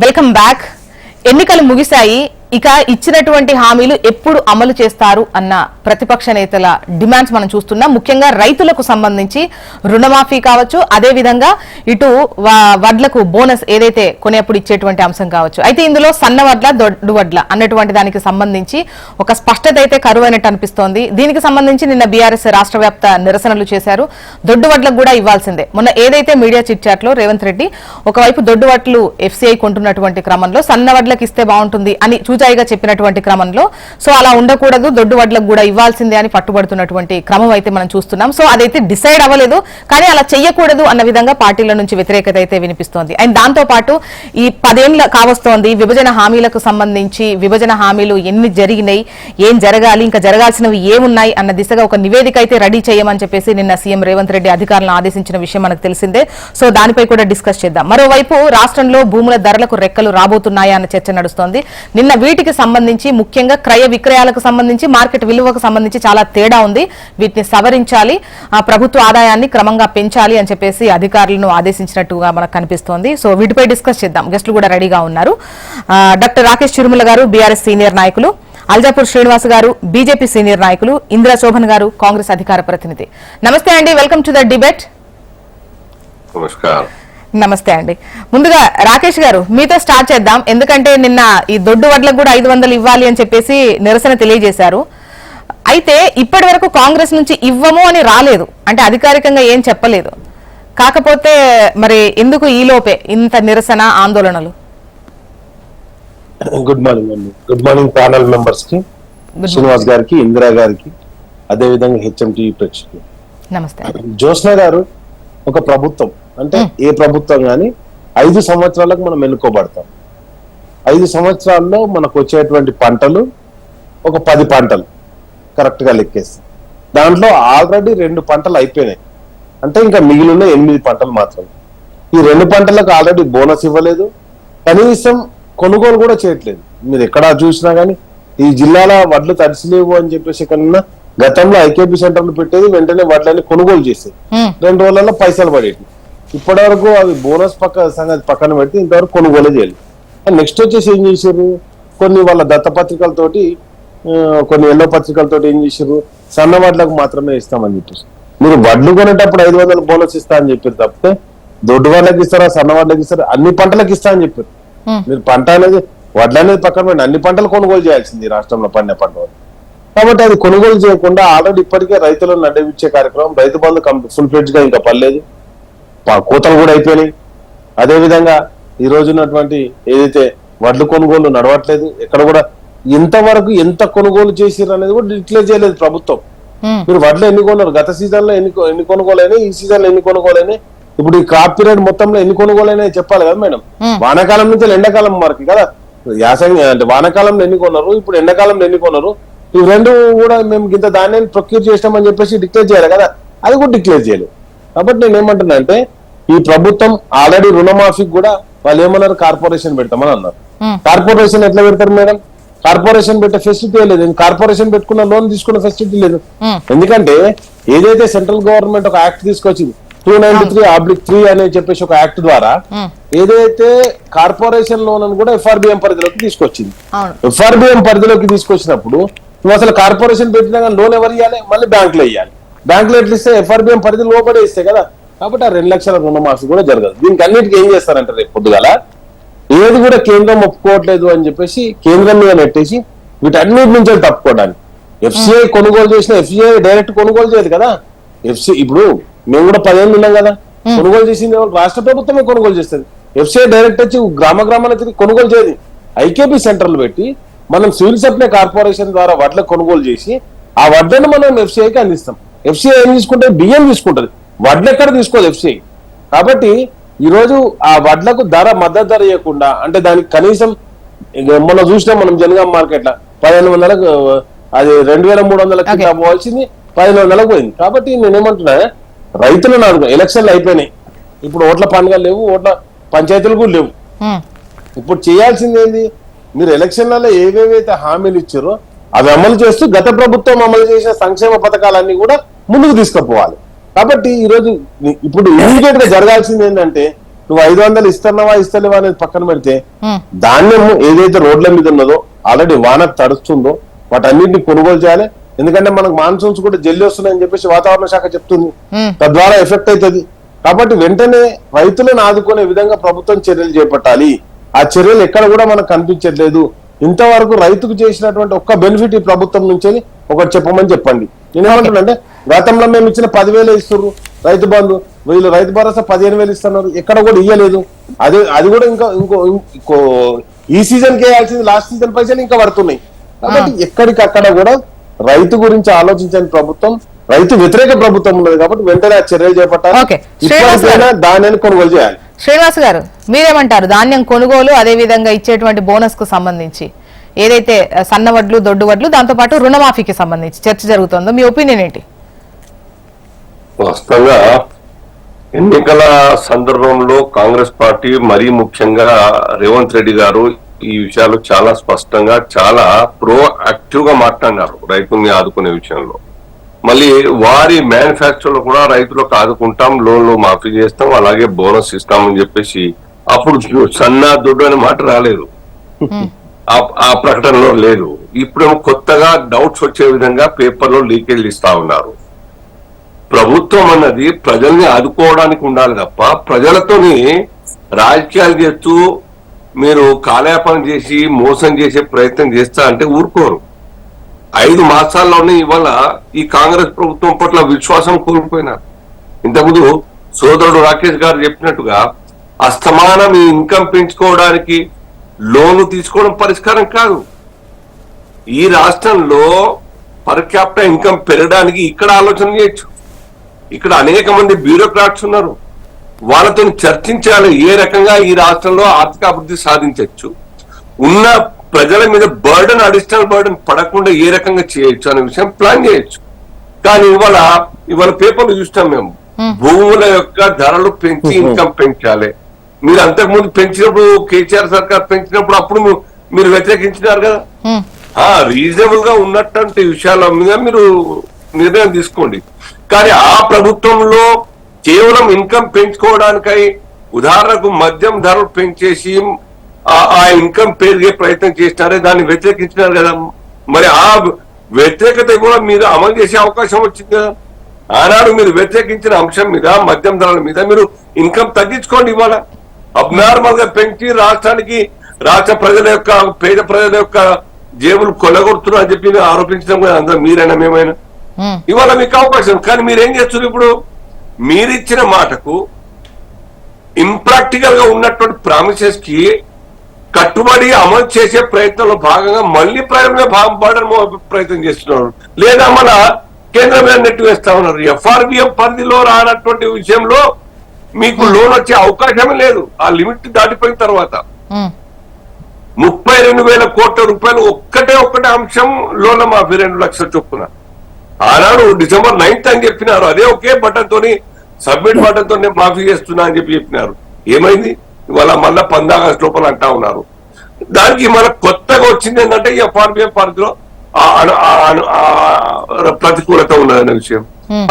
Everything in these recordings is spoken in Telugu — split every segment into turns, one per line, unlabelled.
Welcome back. ఎన్నికలు ముగిశాయి. ఇక ఇచ్చినటువంటి హామీలు ఎప్పుడు అమలు చేస్తారు అన్న ప్రతిపక్ష నేతల డిమాండ్స్ మనం చూస్తున్నాం. ముఖ్యంగా రైతులకు సంబంధించి రుణమాఫీ కావచ్చు, అదే విధంగా ఇటు వడ్లకు బోనస్ ఏదైతే కొనేప్పుడు ఇచ్చేటువంటి అంశం కావచ్చు. అయితే ఇందులో సన్న వడ్ల దొడ్డు వడ్ల అన్నటువంటి దానికి సంబంధించి ఒక స్పష్టత అయితే కరువైనట్టు అనిపిస్తోంది. దీనికి సంబంధించి నిన్న బీఆర్ఎస్ రాష్ట్ర వ్యాప్త నిరసనలు చేశారు. దొడ్డు వడ్లకు కూడా ఇవ్వాల్సిందే. మొన్న ఏదైతే మీడియా చిట్ చాట్ లో రేవంత్ రెడ్డి ఒకవైపు దొడ్డు వడ్లు ఎఫ్సీఐ కొంటున్నటువంటి క్రమంలో సన్న వడ్లకు ఇస్తే బాగుంటుంది అని చూచాయిగా చెప్పినటువంటి క్రమంలో సో అలా ఉండకూడదు, దొడ్డు వడ్లకు కూడా ఇవ్వాల్సిందే అని పట్టుబడుతున్నటువంటి క్రమం అయితే మనం చూస్తున్నాం. సో అదైతే డిసైడ్ అవ్వలేదు, కానీ అలా చెయ్యకూడదు అన్న విధంగా పార్టీల నుంచి వ్యతిరేకత అయితే వినిపిస్తోంది. అండ్ దాంతో పాటు ఈ 10 ఏళ్ల కావస్తోంది విభజన హామీలకు సంబంధించి, విభజన హామీలు ఎన్ని జరిగినాయి, ఏం జరగాలి, ఇంకా జరగాల్సినవి ఏమున్నాయి అన్న దిశగా ఒక నివేదిక అయితే రెడీ చేయమని చెప్పేసి నిన్న సీఎం రేవంత్ రెడ్డి అధికారులను ఆదేశించిన విషయం మనకు తెలిసిందే. సో దానిపై కూడా డిస్కస్ చేద్దాం. మరోవైపు రాష్ట్రంలో భూముల ధరలకు రెక్కలు రాబోతున్నాయా అన్న చర్చ నడుస్తోంది. నిన్న వీటికి సంబంధించి ముఖ్యంగా క్రయ విక్రయాలకు సంబంధించి, మార్కెట్ విలువకు సంబంధించి చాలా తేడా ఉంది. వీటిని సవరించాలి, ప్రభుత్వ ఆదాయాన్ని క్రమంగా పెంచాలి అని చెప్పేసి అధికారులను ఆదేశించినట్టుగా మనకు కనిపిస్తోంది. సో వీటిపై డిస్కస్ చేద్దాం. గెస్టులు కూడా రెడీగా ఉన్నారు. డాక్టర్ రాకేష్ చిరుమల గారు బీఆర్ఎస్ సీనియర్ నాయకులు, అల్జాపూర్ శ్రీనివాస్ గారు బీజేపీ సీనియర్ నాయకులు, ఇందిరా శోభన్ గారు కాంగ్రెస్ అధికార ప్రతినిధి. నమస్తే అండి, వెల్కమ్ టు ద డిబేట్.
నమస్కారం.
నమస్తే అండి. ముందుగా రాకేష్ గారు మీతో స్టార్ట్ చేద్దాం. ఎందుకంటే నిన్న ఈ దొడ్డు వడ్లకు కూడా 500 ఇవ్వాలి అని చెప్పేసి నిరసన తెలియజేశారు. అయితే ఇప్పటి వరకు కాంగ్రెస్ నుంచి ఇవ్వము అని రాలేదు, అంటే అధికారికంగా ఏం చెప్పలేదు. కాకపోతే మరి ఎందుకు ఈలోపే ఇంత నిరసన, ఆందోళనలు?
గుడ్ మార్నింగ్ అండి. గుడ్ మార్నింగ్ ప్యానల్ మెంబర్స్ కి, శ్రీనివాస్ గారికి, ఇందిరా గారికి, అదే విధంగా హెచ్ఎంటీవీ ప్రేక్షకులు
నమస్తే.
జ్యోత్స్న గారు, ఒక ప్రభుత్వం అంటే ఏ ప్రభుత్వం కానీ 5 సంవత్సరాలకు మనం ఎన్నుకోబడతాం. 5 సంవత్సరాల్లో మనకు వచ్చేటువంటి పంటలు ఒక 10 పంటలు కరెక్ట్ గా లెక్కేస్తాం. దాంట్లో ఆల్రెడీ 2 పంటలు అయిపోయినాయి, అంటే ఇంకా మిగిలిన 8 పంటలు మాత్రమే. ఈ 2 పంటలకు ఆల్రెడీ బోనస్ ఇవ్వలేదు, కనీసం కొనుగోలు కూడా చేయట్లేదు. మీరు ఎక్కడ చూసినా గానీ ఈ జిల్లాల వడ్లు తడిసిలేవు అని చెప్పేసి కన్నా గతంలో ఐకేపీ సెంటర్లు పెట్టేది, వెంటనే వడ్లని కొనుగోలు చేసేది, 2 రోజులలో పైసలు పడేది. ఇప్పటి వరకు అవి బోనస్ సంగతి పక్కన పెట్టి ఇంతవరకు కొనుగోలు చేయలేదు. నెక్స్ట్ వచ్చేసి ఏం చేశారు, కొన్ని వాళ్ళ దత్తపత్రికలతోటి, కొన్ని ఎల్లో పత్రికలతోటి ఏం చేశారు, సన్న వడ్లకు మాత్రమే ఇస్తామని చెప్పేసి. మీరు వడ్లు కొనేటప్పుడు 500 బోనస్ ఇస్తా అని చెప్పారు తప్పితే దొడ్డు వడ్లకి ఇస్తారా, సన్న వడ్లకి ఇస్తారా, అన్ని పంటలకు ఇస్తా అని చెప్పారు. మీరు పంట అనేది, వడ్లు అనేది పక్కన పెట్టి అన్ని పంటలు కొనుగోలు చేయాల్సింది రాష్ట్రంలో పండే పంట. కాబట్టి అది కొనుగోలు చేయకుండా ఆల్రెడీ ఇప్పటికే రైతులను నడిపించే కార్యక్రమం, రైతు బంధు ఫుల్ ఫ్లెడ్జ్ గా ఇంకా పడలేదు, కోతలు కూడా అయిపోయినాయి. అదేవిధంగా ఈ రోజు ఉన్నటువంటి ఏదైతే వడ్లు కొనుగోలు నడవట్లేదు, ఎక్కడ కూడా ఇంతవరకు ఎంత కొనుగోలు చేసిరు అనేది కూడా డిక్లేర్ చేయలేదు ప్రభుత్వం. మీరు వడ్లు ఎన్ని కొన్నారు, గత సీజన్ లో ఎన్ని కొనుగోలైనా, ఈ సీజన్ లో ఎన్ని కొనుగోలైనా, ఇప్పుడు ఈ క్రాప్ పీరియడ్ మొత్తంలో ఎన్ని కొనుగోలైనా చెప్పాలి కదా మేడం. వానాకాలం నుంచి ఎండాకాలం వరకు కదా, యాసంగి అంటే వానాకాలంలో ఎన్ని కొన్నారు, ఇప్పుడు ఎండాకాలంలో ఎన్ని కొన్నారు, ఈ 2 కూడా మేము ఇంత ధాన్యాన్ని ప్రొక్యూర్ చేసినామని చెప్పేసి డిక్లేర్ చేయాలి కదా, అది కూడా డిక్లేర్ చేయలేదు. కాబట్టి నేను ఏమంటున్నా అంటే, ఈ ప్రభుత్వం ఆల్రెడీ రుణమాఫీకి కూడా వాళ్ళు ఏమన్నారు, కార్పొరేషన్ పెడతామని అన్నారు. కార్పొరేషన్ ఎట్లా పెడతారు మేడం? కార్పొరేషన్ పెట్టే ఫెసిలిటీ లేదు, కార్పొరేషన్ పెట్టుకున్న లోన్ తీసుకున్న ఫెసిలిటీ లేదు. ఎందుకంటే ఏదైతే సెంట్రల్ గవర్నమెంట్ ఒక యాక్ట్ తీసుకొచ్చింది 293/3 అని చెప్పేసి ఒక యాక్ట్ ద్వారా ఏదైతే కార్పొరేషన్ లోన్ అని కూడా ఎఫ్ఆర్బిఎం పరిధిలోకి తీసుకొచ్చింది. ఎఫ్ఆర్బిఎం పరిధిలోకి తీసుకొచ్చినప్పుడు నువ్వు అసలు కార్పొరేషన్ పెట్టినా కానీ లోన్ ఎవరు ఇవ్వాలి, మళ్ళీ బ్యాంకులో ఇవ్వాలి. బ్యాంకులో ఎట్లా ఇస్తే ఎఫ్ఆర్బిఎం పరిధి లోపడే ఇస్తే కదా. కాబట్టి ఆ 2 లక్షల రుణమాఫీ కూడా జరగదు. దీనికి అన్నిటికీ ఏం చేస్తారంటే రేపు పొద్దుగల ఏది కూడా కేంద్రం ఒప్పుకోవట్లేదు అని చెప్పేసి కేంద్రం మీద నెట్టేసి వీటన్నిటి నుంచి తప్పుకోవడానికి ఎఫ్సిఐ కొనుగోలు చేసిన, ఎఫ్సిఐ డైరెక్ట్ కొనుగోలు చేయదు కదా. ఇప్పుడు మేము కూడా 10 ఏళ్ళు ఉన్నాం కదా, కొనుగోలు చేసింది రాష్ట్ర ప్రభుత్వమే కొనుగోలు చేస్తుంది. ఎఫ్సిఐ డైరెక్ట్ వచ్చి గ్రామాల తిరిగి కొనుగోలు చేయదు. ఐకేపీ సెంటర్లు పెట్టి మనం సివిల్ సప్లై కార్పొరేషన్ ద్వారా వడ్ల కొనుగోలు చేసి ఆ వడ్లను మనం ఎఫ్సిఐకి అందిస్తాం. ఎఫ్సిఐ ఏం తీసుకుంటే బియ్యం తీసుకుంటది, వడ్లు ఎక్కడ తీసుకోదు ఎఫ్సిఐ. కాబట్టి ఈ రోజు ఆ వడ్లకు మద్దతు ధర ఇవ్వకుండా, అంటే దానికి కనీసం మనం చూసినాం, మనం జనగాం మార్కెట్ లో 1500లకు, అది 2300 కింద పోవాల్సింది 1500లకు పోయింది. కాబట్టి నేనేమంటున్నా, రైతులను అడుగు, ఎలక్షన్లు అయిపోయినాయి, ఇప్పుడు ఓట్ల పండుగలు లేవు, ఓట్ల పంచాయతీలు కూడా లేవు. ఇప్పుడు చేయాల్సింది ఏంది, మీరు ఎలక్షన్లలో ఏవేవైతే హామీలు ఇచ్చారో అవి అమలు చేస్తూ గత ప్రభుత్వం అమలు చేసిన సంక్షేమ పథకాలన్నీ కూడా ముందుకు తీసుకుపోవాలి. కాబట్టి ఈ రోజు ఇప్పుడు ఇమీడియట్ గా జరగాల్సింది ఏంటంటే, నువ్వు 500 ఇస్తున్నావా ఇస్తలేవా అనేది పక్కన పెడితే
ఉమ్,
ధాన్యం ఏదైతే రోడ్ల మీద ఉన్నదో ఆల్రెడీ వాన తడుస్తుందో వాటన్నిటిని కొనుగోలు చేయాలి. ఎందుకంటే మనకు మాన్సూన్స్ కూడా జల్లి వస్తున్నాయని చెప్పేసి వాతావరణ శాఖ చెప్తుంది.
ఉమ్,
తద్వారా ఎఫెక్ట్ అవుతుంది. కాబట్టి వెంటనే రైతులను ఆదుకునే విధంగా ప్రభుత్వం చర్యలు చేపట్టాలి. ఆ చర్యలు ఎక్కడ కూడా మనకు కనిపించట్లేదు. ఇంతవరకు రైతుకు చేసినటువంటి ఒక్క బెనిఫిట్ ఈ ప్రభుత్వం నుంచి ఒకటి చెప్పమని చెప్పండి. నేనేమంటున్నా అంటే గతంలో మేము ఇచ్చిన 10,000 ఇస్తున్నారు రైతు బంధు, వీళ్ళు రైతు భరోసా 15,000 ఇస్తున్నారు, ఎక్కడ కూడా ఇయ్యలేదు. అది కూడా ఇంకో ఈ సీజన్ కి వేయాల్సింది లాస్ట్ సీజన్ పైసలు ఇంకా పడుతున్నాయి. కాబట్టి ఎక్కడికక్కడ కూడా రైతు గురించి ఆలోచించని ప్రభుత్వం, రైతు వ్యతిరేక ప్రభుత్వం ఉన్నది. కాబట్టి వెంటనే ఆ చర్యలు చేపట్టాలి.
ఓకే. శ్రీనివాస్ గారు.
ఇప్పటికైనా ధాన్యాన్ని కొనుగోలు చేయాలి.
శ్రీనివాస్ గారు మీరేమంటారు? ధాన్యం కొనుగోలు అదే విధంగా ఇచ్చేటువంటి బోనస్ కు సంబంధించి ఏదైతే సన్న వడ్లు, దొడ్డు వడ్లు, దాంతో పాటు రుణమాఫీకి సంబంధించి చర్చ జరుగుతుందో మీ ఒపీనియన్ ఏంటి?
వాస్తవంగా ఎన్నికల సందర్భంలో కాంగ్రెస్ పార్టీ మరీ ముఖ్యంగా రేవంత్ రెడ్డి గారు ఈ విషయాలు చాలా స్పష్టంగా చాలా యాక్టివ్ గా మాట్లాడినారు రైతుల్ని ఆదుకునే విషయంలో. మళ్ళీ వారి మేనిఫెస్టోలో కూడా రైతులకు ఆదుకుంటాం, లోన్లు మాఫీ చేస్తాం, అలాగే బోనస్ ఇస్తామని చెప్పేసి అప్పుడు సన్న దొడ్డు అనే మాట రాలేదు, ఆ ప్రకటనలో లేదు. ఇప్పుడు కొత్తగా డౌట్స్ వచ్చే విధంగా పేపర్లో లీకేజ్ ఇస్తా ఉన్నారు. ప్రభుత్వం అన్నది ప్రజల్ని ఆదుకోవడానికి ఉండాలి తప్ప ప్రజలతోని రాజకీయాలు చేస్తూ మీరు కాలయాపన చేసి మోసం చేసే ప్రయత్నం చేస్తా అంటే ఊరుకోరు. 5 మాసాల్లోనే ఇవాళ ఈ కాంగ్రెస్ ప్రభుత్వం పట్ల విశ్వాసం కోల్పోయినారు. ఇంతకుముందు సోదరుడు రాకేష్ గారు చెప్పినట్టుగా అస్తమానం ఈ ఇన్కమ్ పెంచుకోవడానికి లోన్లు తీసుకోవడం పరిష్కారం కాదు. ఈ రాష్ట్రంలో పర్ క్యాపిటల్ ఇన్కమ్ పెరగడానికి ఇక్కడ ఆలోచన చేయొచ్చు. ఇక్కడ అనేక మంది బ్యూరోక్రాట్స్ ఉన్నారు, వాళ్ళతో చర్చించాలి ఏ రకంగా ఈ రాష్ట్రంలో ఆర్థిక అభివృద్ధి సాధించవచ్చు, ఉన్న ప్రజల మీద బర్డన్, అడిషనల్ బర్డన్ పడకుండా ఏ రకంగా చేయొచ్చు అనే విషయం ప్లాన్ చేయొచ్చు. కానీ ఇవాళ పేపర్లు చూస్తాం మేము, భూముల యొక్క ధరలు పెంచి ఇన్కమ్ పెంచాలి. మీరు అంతకుముందు పెంచినప్పుడు కేసీఆర్ సర్కార్ పెంచినప్పుడు అప్పుడు మీరు వ్యతిరేకించినారు కదా. రీజనబుల్ గా ఉన్నటువంటి విషయాల మీద మీరు నిర్ణయం తీసుకోండి. కానీ ఆ ప్రభుత్వంలో కేవలం ఇన్కమ్ పెంచుకోవడానికై ఉదాహరణకు మద్యం ధరలు పెంచేసి ఆ ఇన్కమ్ పెరిగే ప్రయత్నం చేసినారే, దాన్ని వ్యతిరేకించినారు కదా. మరి ఆ వ్యతిరేకత కూడా మీరు అమలు చేసే అవకాశం వచ్చింది కదా. ఆనాడు మీరు వ్యతిరేకించిన అంశం మీద, మద్యం ధరల మీద మీరు ఇన్కమ్ తగ్గించుకోండి. ఇవాళ అబ్నార్మల్ గా పెంచి రాష్ట్ర ప్రజల యొక్క, పేద ప్రజల యొక్క జేబులు కొల్లగొడుతున్నారు అని చెప్పి ఆరోపించడం కదా అందరూ, మీరైనా మేమైనా. ఇవాళ మీకు అవకాశం. కానీ మీరేం చేస్తున్నారు? ఇప్పుడు మీరిచ్చిన మాటకు ఇంప్రాక్టికల్ గా ఉన్నటువంటి ప్రామిసెస్ కి కట్టుబడి అమలు చేసే ప్రయత్నంలో భాగంగా మళ్ళీ ప్రజల ప్రయత్నం చేస్తున్నారు, లేదా మన కేంద్రం మీద నెట్టు వేస్తా ఉన్నారు. ఎఫ్ఆర్బిఎం పరిధిలో రానటువంటి విషయంలో మీకు లోన్ వచ్చే అవకాశమే లేదు. ఆ లిమిట్ దాటిపోయిన తర్వాత 32,000 కోట్ల రూపాయలు ఒక్కటే అంశం లోన్ల మాఫీ 2 లక్షల చొప్పున. ఆనాడు December 9th అని చెప్పినారు. అదే ఒకే బటన్ తోని, సబ్మిట్ బటన్ తోనే మాఫీ చేస్తున్నా అని చెప్పినారు. ఏమైంది? ఇవాళ మళ్ళా 15 ఆగస్టు లోపల అంటా ఉన్నారు. దానికి మన కొత్తగా వచ్చింది ఏంటంటే ఎఫ్ఆర్బిఎం పరిధిలో ప్రతికూలత ఉన్నదనే విషయం.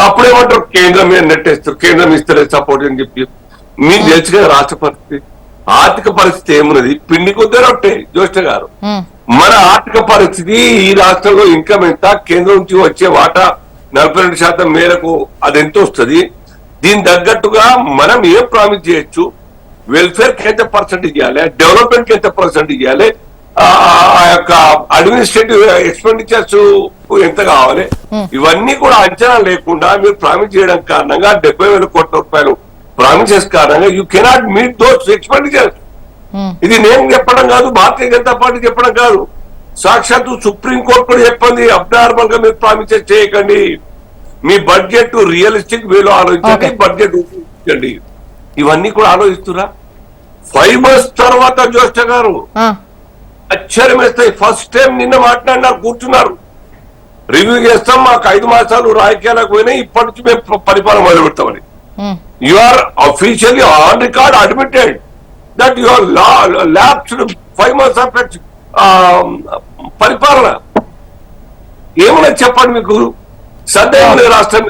అప్పుడేమంటారు? కేంద్రం మీద నెట్టేస్తారు, కేంద్రం ఇస్తారు సపోర్ట్ అని చెప్పి. మీకు తెలుసు కదా రాష్ట్ర పరిస్థితి, ఆర్థిక పరిస్థితి ఏమున్నది, పిండి కొద్ది రొట్టె. జ్యోష్ఠ గారు, మన ఆర్థిక పరిస్థితి ఈ రాష్ట్రంలో ఇన్కమ్ ఎంత, కేంద్రం నుంచి వచ్చే వాటా 42% మేరకు అది ఎంత వస్తుంది, దీని తగ్గట్టుగా మనం ఏం ప్రామిస్ చేయొచ్చు, వెల్ఫేర్ కి ఎంత పర్సెంటేజ్ ఇవ్వాలి, డెవలప్మెంట్ కి ఎంత పర్సెంటేజ్ ఇవ్వాలి, ఆ యొక్క అడ్మినిస్ట్రేటివ్ ఎక్స్పెండిచర్స్ ఎంత కావాలి, ఇవన్నీ కూడా అంచనా లేకుండా మీరు ప్రామిస్ చేయడం కారణంగా 70,000 కోట్ల రూపాయలు ప్రామిసెస్ కారణంగా you cannot meet those expenditures. ఇది నేను చెప్పడం కాదు, భారతీయ జనతా పార్టీ చెప్పడం కాదు, సాక్షాత్తు సుప్రీంకోర్టు కూడా చెప్పింది. అబ్నార్మల్ గా మీరు ప్రామిసెస్ చేయకండి, మీ బడ్జెట్ రియలిస్టిక్ వేలో ఆలోచించండి, బడ్జెట్ ఉపయోగించండి. ఇవన్నీ కూడా ఆలోచిస్తున్నా. 5 months తర్వాత జ్యోష్ఠ గారు ఆశ్చర్యం వేస్తాయి. ఫస్ట్ టైం నిన్న మాట్లాడినారు, కూర్చున్నారు, రివ్యూ చేస్తాం, మాకు 5 మాసాలు రాజకీయాలకు పోయినాయి, ఇప్పటి నుంచి మేము పరిపాలన మొదలు పెడతామని. You are officially on record admitted that you are lapsed 5 months of పరిపాలన. ఏమన్నా చెప్పండి, మీకు సందేహం లేదు రాష్ట్రం.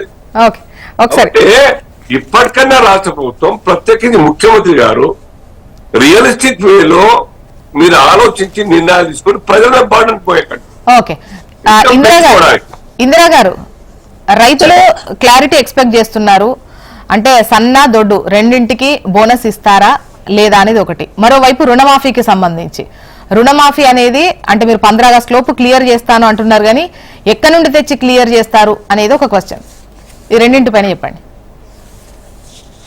ఇప్పటికన్నా రాష్ట్ర ప్రభుత్వం, ప్రత్యేకించి ముఖ్యమంత్రి గారు రియలిస్టిక్ వేలో మీరు ఆలోచించి నిర్ణయాలు తీసుకొని ప్రజల బాటను పోయేకండి.
ఓకే, ఇందిరా గారు రైతులు క్లారిటీ ఎక్స్పెక్ట్ చేస్తున్నారు. అంటే సన్న దొడ్డు రెండింటికి బోనస్ ఇస్తారా లేదా అనేది ఒకటి. మరోవైపు రుణమాఫీకి సంబంధించి రుణమాఫీ అనేది అంటే మీరు 15 ఆగస్టు లోపు క్లియర్ చేస్తాను అంటున్నారు, కానీ ఎక్కడి నుండి తెచ్చి క్లియర్ చేస్తారు అనేది ఒక క్వశ్చన్. ఈ రెండింటి పైన చెప్పండి.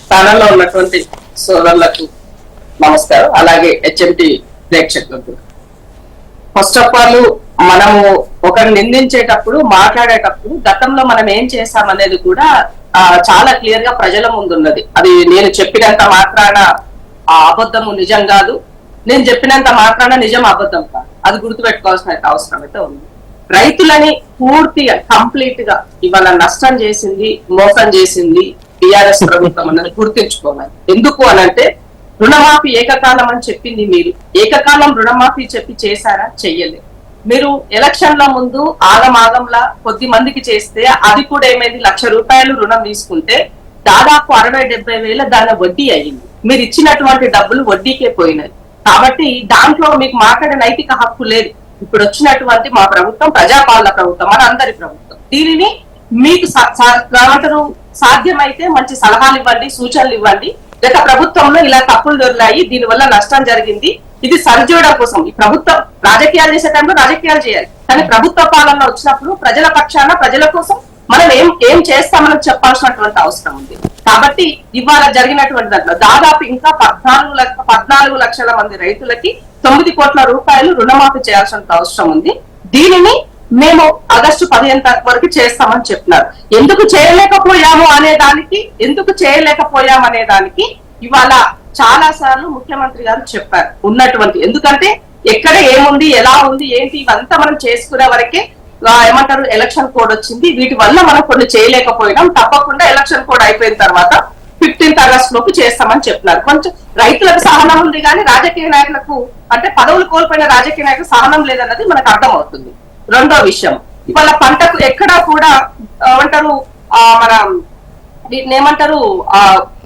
స్థానంలో ఉన్నటువంటి సోదరులకు నమస్కారం, అలాగే హెచ్ఎంటి ప్రేక్షకులకు. ఫస్ట్ ఆఫ్ ఆల్ మనము ఒకరిని నిందించేటప్పుడు, మాట్లాడేటప్పుడు గతంలో మనం ఏం చేశామనేది కూడా చాలా క్లియర్ గా ప్రజల ముందు ఉన్నది. అది నేను చెప్పినంత మాత్రాన ఆ అబద్ధము నిజం కాదు, నేను చెప్పినంత మాత్రాన నిజం అబద్ధం కాదు. అది గుర్తుపెట్టుకోవాల్సిన అవసరం అయితే ఉంది. రైతులని పూర్తిగా కంప్లీట్ గా ఇవాళ నష్టం చేసింది, మోసం చేసింది టిఆర్ఎస్ ప్రభుత్వం అన్నది గుర్తించుకోవాలి. ఎందుకు అనంటే రుణమాఫీ ఏకకాలం అని చెప్పింది మీరు. ఏకకాలం రుణమాఫీ చెప్పి చేశారా? చెయ్యలేదు. మీరు ఎలక్షన్ లో ముందు ఆగంలా కొద్ది మందికి చేస్తే అది కూడా ఏమైంది, 1,00,000 రూపాయలు రుణం తీసుకుంటే దాదాపు 60-70 వేల దాని వడ్డీ అయ్యింది. మీరు ఇచ్చినటువంటి డబ్బులు వడ్డీకే పోయినాయి. కాబట్టి దాంట్లో మీకు మాట్లాడే నైతిక హక్కు లేదు. ఇప్పుడు వచ్చినటువంటి మా ప్రభుత్వం ప్రజాపాలన ప్రభుత్వం, మన అందరి ప్రభుత్వం. దీనిని మీకు సాధ్యమైతే మంచి సలహాలు ఇవ్వండి, సూచనలు ఇవ్వండి. గత ప్రభుత్వంలో ఇలా తప్పులు దొరికాయి, దీనివల్ల నష్టం జరిగింది, ఇది సరిచేయడం కోసం ఈ ప్రభుత్వం రాజకీయాలు చేసే టైంలో రాజకీయాలు చేయాలి. కానీ ప్రభుత్వ పాలన వచ్చినప్పుడు ప్రజల పక్షాన, ప్రజల కోసం మనం ఏం చేస్తామని చెప్పాల్సినటువంటి అవసరం ఉంది. కాబట్టి ఇవాళ జరిగినటువంటి దాంట్లో దాదాపు ఇంకా 14 లక్షల మంది రైతులకి 9 కోట్ల రూపాయలు రుణమాఫీ చేయాల్సిన అవసరం ఉంది. దీనిని మేము ఆగస్టు 15 వరకు చేస్తామని చెప్తున్నారు. ఎందుకు చేయలేకపోయాము అనే దానికి ఇవాళ చాలా సార్లు ముఖ్యమంత్రి గారు చెప్పారు ఉన్నటువంటి. ఎందుకంటే ఎక్కడ ఏముంది, ఎలా ఉంది, ఏంటి ఇవంతా మనం చేసుకునే వరకే ఏమంటారు ఎలక్షన్ కోడ్ వచ్చింది. వీటి వల్ల మనం కొన్ని చేయలేకపోయినాం. తప్పకుండా ఎలక్షన్ కోడ్ అయిపోయిన తర్వాత 15 ఆగస్టు లోపు చేస్తామని చెప్తున్నారు. కొంచెం రైతులకు సహనం ఉంది, కానీ రాజకీయ నాయకులకు అంటే పదవులు కోల్పోయిన రాజకీయ నాయకులకు సహనం లేదన్నది మనకు అర్థమవుతుంది. రెండో విషయం, ఇవాళ పంటకు ఎక్కడా కూడా ఏమంటారు మన వీటిని ఏమంటారు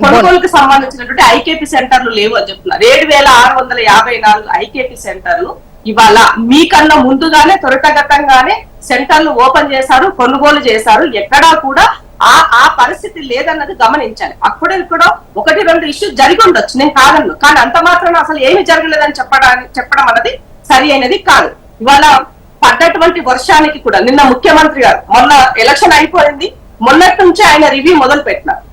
కొనుగోలుకు సంబంధించినటువంటి ఐకేపీ సెంటర్లు లేవు అని చెప్తున్నారు. 7,654 ఐకేపీ సెంటర్లు ఇవాళ మీకన్నా ముందుగానే త్వరితగతంగానే సెంటర్లు ఓపెన్ చేశారు, కొనుగోలు చేశారు. ఎక్కడా కూడా ఆ పరిస్థితి లేదన్నది గమనించాలి. అక్కడే కూడా 1-2 ఇష్యూస్ జరిగి ఉండొచ్చు, నేను కాదన్ను. కానీ అంత మాత్రం అసలు ఏమి జరగలేదని చెప్పడం అన్నది సరి అయినది కాదు. ఇవాళ పడ్డటువంటి వర్షానికి కూడా నిన్న ముఖ్యమంత్రి గారు మొన్న ఎలక్షన్ అయిపోయింది, మొన్నటి నుంచి ఆయన రివ్యూ మొదలు పెట్టినారు.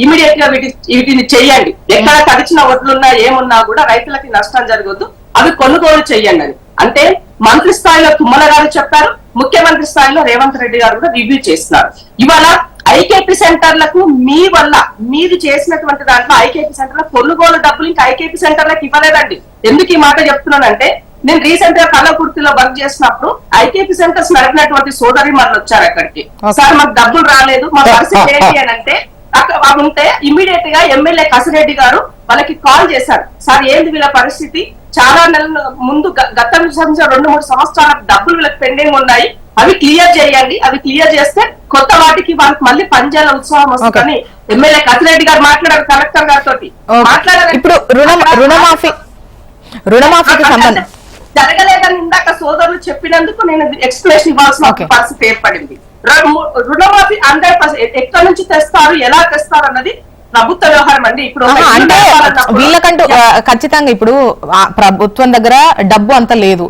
ఇమీడియట్ గా వీటిని చెయ్యండి. ఎక్కడ తడిచిన ఒడ్లున్నా ఏమున్నా కూడా రైతులకి నష్టం జరగద్దు, అవి కొనుగోలు చెయ్యండి అని. అంటే మంత్రి స్థాయిలో తుమ్మల గారు చెప్పారు, ముఖ్యమంత్రి స్థాయిలో రేవంత్ రెడ్డి గారు కూడా రివ్యూ చేస్తున్నారు. ఇవాళ ఐకేపీ సెంటర్లకు మీ వల్ల మీరు చేసినటువంటి దాంట్లో ఐకేపీ సెంటర్ల కొనుగోలు డబ్బులు ఇంకా ఐకేపీ సెంటర్లకు ఇవ్వలేదండి. ఎందుకు ఈ మాట చెప్తున్నానంటే నేను రీసెంట్ గా కల్లకుర్తిలో వర్క్ చేసినప్పుడు ఐకేపీ సెంటర్స్ నడిపినటువంటి సోదరి మళ్ళీ వచ్చారు అక్కడికి. సార్ మాకు డబ్బులు రాలేదు, మా పరిస్థితి ఏంటి అని అంటే అక్కడ ఉంటే ఇమీడియట్ గా ఎమ్మెల్యే కసిరెడ్డి గారు వాళ్ళకి కాల్ చేశారు. సార్ ఏంది వీళ్ళ పరిస్థితి, చాలా నెలల ముందు గత 2-3 సంవత్సరాల డబ్బులు వీళ్ళకి పెండింగ్ ఉన్నాయి, అవి క్లియర్ చేయండి, అవి క్లియర్ చేస్తే కొత్త వాటికి వాళ్ళకి మళ్ళీ పనిచేయాల ఉత్సాహం వస్తుందని ఎమ్మెల్యే కసిరెడ్డి గారు మాట్లాడారు కలెక్టర్ గారితో. మాట్లాడారు.
ఇప్పుడు రుణమాఫీకి సంబంధం
జరగలేదని ఇందాక సోదరులు చెప్పినందుకు నేను ఎక్స్ప్లెనేషన్ ఇవ్వాల్సిన పరిస్థితి ఏర్పడింది. రుణమాఫీ 100% ఎక్కడి నుంచి తెస్తారు, ఎలా తెస్తారు అన్నది ప్రభుత్వ వ్యవహారం అండి. ఇప్పుడు
అంటే వీళ్ళకంటూ ఖచ్చితంగా ఇప్పుడు ప్రభుత్వం దగ్గర డబ్బు అంత లేదు,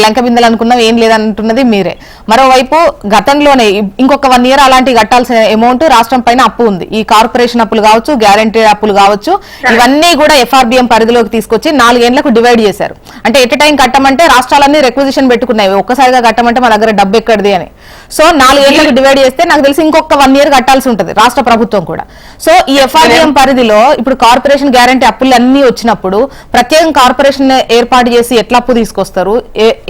లంక బిందెలు అనుకున్నాం ఏం లేదంటున్నది మీరే. మరోవైపు గతంలోనే ఇంకొక 1 year అలాంటి కట్టాల్సిన అమౌంట్ రాష్ట్రం పైన అప్పు ఉంది. ఈ కార్పొరేషన్ అప్పులు కావచ్చు, గ్యారంటీ అప్పులు కావచ్చు, ఇవన్నీ కూడా FRBM పరిధిలోకి తీసుకొచ్చి 4 ఏళ్లకు డివైడ్ చేశారు. అంటే ఎట్ టైం కట్టమంటే రాష్ట్రాలన్నీ రిక్విజిషన్ పెట్టుకున్నాయి, ఒక్కసారిగా కట్టమంటే మా దగ్గర డబ్బు ఎక్కడిది అని. సో 4 ఏళ్లకు డివైడ్ చేస్తే నాకు తెలిసి ఇంకొక 1 year కట్టాల్సి ఉంటుంది రాష్ట్ర ప్రభుత్వం కూడా. సో ఈ FRBM పరిధిలో ఇప్పుడు కార్పొరేషన్ గ్యారంటీ అప్పులు అన్ని వచ్చినప్పుడు ప్రత్యేక కార్పొరేషన్ ఏర్పాటు చేసి ఎట్లా అప్పు తీసుకొస్తారు,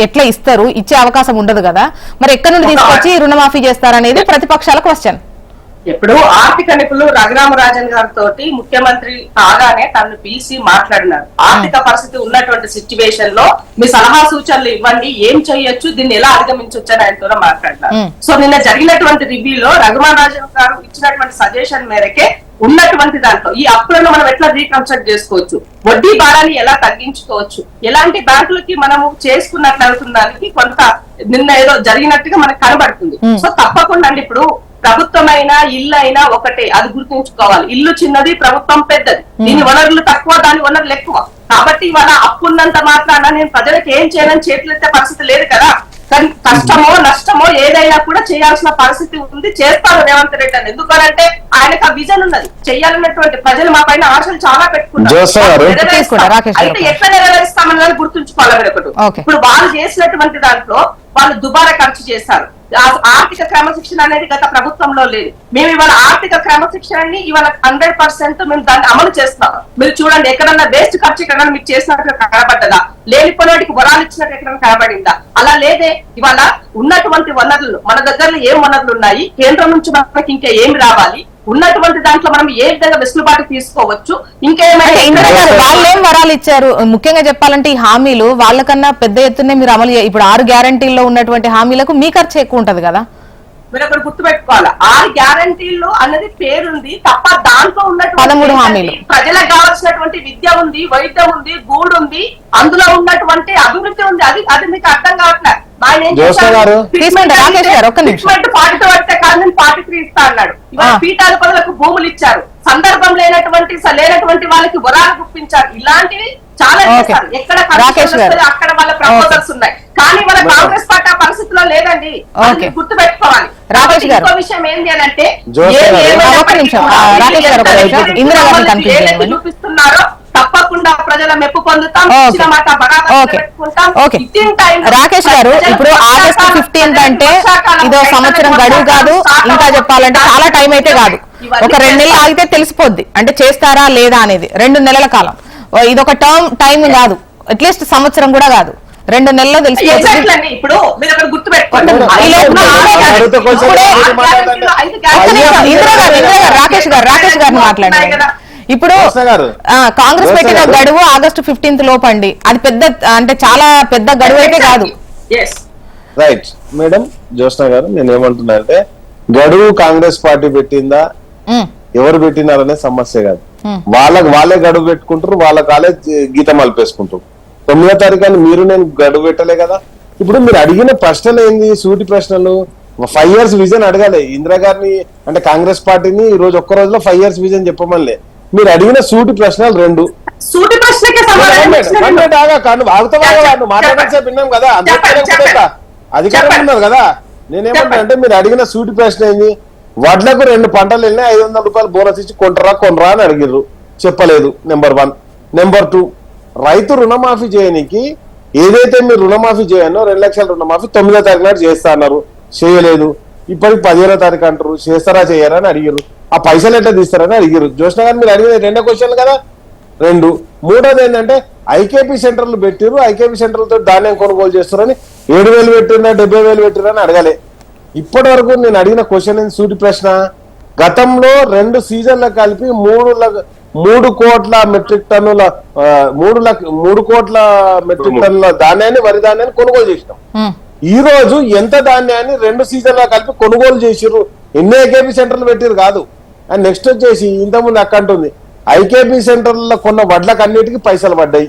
ఎట్లా ఇస్తారు, ఇచ్చే అవకాశం ఉండదు కదా. మరి ఎక్కడి నుండి తీసుకొచ్చి రుణమాఫీ చేస్తారనేది ప్రతిపక్షాల క్వశ్చన్.
ఇప్పుడు ఆర్థిక నిపుణులు రఘురామరాజన్ గారితో ముఖ్యమంత్రి కాగానే తనను పిలిచి మాట్లాడినారు. ఆర్థిక పరిస్థితి ఉన్నటువంటి సిచ్యువేషన్ లో మీ సలహా సూచనలు ఇవ్వండి, ఏం చేయొచ్చు, దీన్ని ఎలా అధిగమించవచ్చు అని ఆయనతో మాట్లాడినారు. సో నిన్న జరిగినటువంటి రివ్యూలో రఘురామరాజన్ గారు ఇచ్చినటువంటి సజెషన్ మేరకే ఉన్నటువంటి దాంట్లో ఈ అప్పులను మనం ఎట్లా రీకన్స్ట్రక్ట్ చేసుకోవచ్చు, వడ్డీ భారాన్ని ఎలా తగ్గించుకోవచ్చు, ఎలాంటి బ్యాంకులకి మనము చేసుకున్నట్లు అవుతుందానికి కొంత నిన్న ఏదో జరిగినట్టుగా మనకు కనబడుతుంది. సో తప్పకుండా అండి, ఇప్పుడు ప్రభుత్వమైనా ఇల్లు అయినా ఒకటే, అది గుర్తుంచుకోవాలి. ఇల్లు చిన్నది, ప్రభుత్వం పెద్దది. దీని వనరులు తక్కువ, దాని వనరులు ఎక్కువ. కాబట్టి ఇవాళ అప్పున్నంత మాత్రాన నేను ప్రజలకు ఏం చేయాలని చేతులెత్తే పరిస్థితి లేదు కదా. కానీ కష్టమో నష్టమో ఏదైనా కూడా చేయాల్సిన పరిస్థితి ఉంది, చేస్తారు రేవంత్ రెడ్డి అని. ఎందుకనంటే ఆయనకు ఆ విజన్ ఉన్నది, చెయ్యాలన్నటువంటి ప్రజలు మా పైన ఆశలు చాలా పెట్టుకున్నారు. అయితే ఎట్లా నెరవేరుస్తామని గుర్తుంచుకోవాలి మీరు ఒకటి. ఇప్పుడు వాళ్ళు చేసినటువంటి దాంట్లో వాళ్ళు దుబారా ఖర్చు చేశారు. ఆర్థిక క్రమశిక్షణ అనేది గత ప్రభుత్వంలో లేదు. మేము ఇవాళ ఆర్థిక క్రమశిక్షణని ఇవాళ 100% మేము దాన్ని అమలు చేస్తున్నాం. మీరు చూడండి, ఎక్కడన్నా వేస్ట్ ఖర్చు ఎక్కడన్నా మీకు చేసినట్టు కనబడ్డదా, లేనిపోయినటికి వరాలు ఇచ్చినట్టు ఎక్కడన్నా కనబడిందా? అలా లేదే. ఇవాళ ఉన్నటువంటి వనరులు, మన దగ్గర ఏం వనరులు ఉన్నాయి, కేంద్రం నుంచి మనకి ఇంకా ఏమి రావాలి, ఉన్నటువంటి దాంట్లో మనం ఏ విధంగా వెసులుబాటు తీసుకోవచ్చు, ఇంకేమైనా
వాళ్ళేం వరాలు ఇచ్చారు. ముఖ్యంగా చెప్పాలంటే ఈ హామీలు వాళ్ళకన్నా పెద్ద ఎత్తునే మీరు అమలు ఇప్పుడు 6 గ్యారంటీల్లో ఉన్నటువంటి హామీలకు మీ ఖర్చు ఎక్కువ ఉంటది కదా.
మీరు అక్కడ గుర్తుపెట్టుకోవాలి, 6 గ్యారంటీలు అన్నది పేరుంది తప్ప దాంట్లో ఉన్నటువంటి
13 హామీలు,
ప్రజలకు కావాల్సినటువంటి విద్య ఉంది, వైద్యం ఉంది, గూడు ఉంది, అందులో ఉన్నటువంటి అభివృద్ధి ఉంది. అది మీకు అర్థం కావట్లేదు. ఇస్తా అన్నాడు. ఇవాళ పీఠాల పనులకు భూములు ఇచ్చారు, సందర్భం లేనటువంటి వాళ్ళకి వరాలు గుప్పించారు. ఇలాంటివి చాలా చేశారు. ఎక్కడ అక్కడ వాళ్ళ ప్రపోజల్స్ ఉన్నాయి. కానీ వాళ్ళ కాంగ్రెస్ పార్టీ ఆ పరిస్థితిలో లేదండి, గుర్తుపెట్టుకోవాలి. ఇంకో విషయం ఏంటి అని అంటే చూపిస్తున్నారో తప్పకుండా ప్రజల మెప్పు పొందుతాం.
రాకేష్ గారు, ఇప్పుడు ఆగస్టు 15 అంటే ఇదో సంవత్సరం గడువు కాదు, ఇంకా చెప్పాలంటే చాలా టైం అయితే కాదు. ఒక 2 నెలలు ఆగితే తెలిసిపోద్ది అంటే చేస్తారా లేదా అనేది. 2 నెలల కాలం, ఇదొక టర్మ్ టైం కాదు, అట్లీస్ట్ సంవత్సరం కూడా కాదు, 2 నెలల్లో తెలిసిపోతుంది.
ఇప్పుడు మీరు అక్కడ గుర్తుపెట్టుకోండి,
రాకేష్ గారిని మాట్లాడారు. ఇప్పుడు కాంగ్రెస్ పెట్టిన గడువు ఆగస్టు 15 లోపండి. అది పెద్ద అంటే చాలా పెద్ద గడువు అయితే కాదు.
రైట్ మేడం జ్యోత్స్న గారు, నేను ఏమంటున్నా అంటే గడువు కాంగ్రెస్ పార్టీ పెట్టిందా, ఎవరు పెట్టినారనే సమస్య కాదు. వాళ్ళే గడువు పెట్టుకుంటారు, వాళ్ళే గీతం అల్పేసుకుంటారు. 9వ తారీఖు అని మీరు నేను గడువు పెట్టలే కదా. ఇప్పుడు మీరు అడిగిన ప్రశ్నలు ఏంది, సూటి ప్రశ్నలు. 5 years విజన్ అడగాలి ఇందిరాగారిని, అంటే కాంగ్రెస్ పార్టీని ఈ రోజు ఒక్క రోజులో 5 years విజన్ చెప్పమనిలే. మీరు అడిగిన సూటి ప్రశ్నలు 2.
సూటి ప్రశ్నకే
మాట్లాడాల్సే విన్నాం కదా, అధికారం ఉన్నారు కదా. నేనేమంటా అంటే మీరు అడిగిన సూటి ప్రశ్న ఏంది, వడ్లకు 2 పంటలు వెళ్ళినాయి, 500 రూపాయలు బోనస్ ఇచ్చి కొనరా అని అడిగిర్రు, చెప్పలేదు. నెంబర్ 1. నెంబర్ 2, రైతు రుణమాఫీ చేయడానికి ఏదైతే మీరు రుణమాఫీ చేయనో 2 లక్షల రుణమాఫీ 9వ తారీఖు నాడు చేస్తా అన్నారు, చేయలేదు. ఇప్పటికి 15వ తారీఖు అంటారు, చేస్తారా చేయరా అని అడిగారు. ఆ పైసలు ఎట్లా తీస్తారని అడిగారు. జ్యోత్స్న గారు మీరు అడిగిన 2వ క్వశ్చన్ కదా. 2. 3వది ఏంటంటే ఐకేపీ సెంటర్లు పెట్టిరు, ఐకేపీ సెంటర్లతో ధాన్యం కొనుగోలు చేస్తారని 7,000 పెట్టినా 70,000 పెట్టిరని అడగలే. ఇప్పటి వరకు నేను అడిగిన క్వశ్చన్ ఏంది, సూటి ప్రశ్న. గతంలో 2 సీజన్లకు కలిపి 3 కోట్ల మెట్రిక్ టన్నుల 3 కోట్ల మెట్రిక్ టన్నుల ధాన్యాన్ని, వరి ధాన్యాన్ని కొనుగోలు చేసినాం. ఈ రోజు ఎంత ధాన్యాన్ని 2 సీజన్ల కలిపి కొనుగోలు చేసిర్రు, ఎన్ని ఐకేపీ సెంటర్లు పెట్టిరు కాదు. అండ్ నెక్స్ట్ వచ్చేసి ఇంతకుముందు అక్కంటుంది ఐకేపీ సెంటర్లలో కొన్న వడ్లకు అన్నిటికీ పైసలు పడ్డాయి.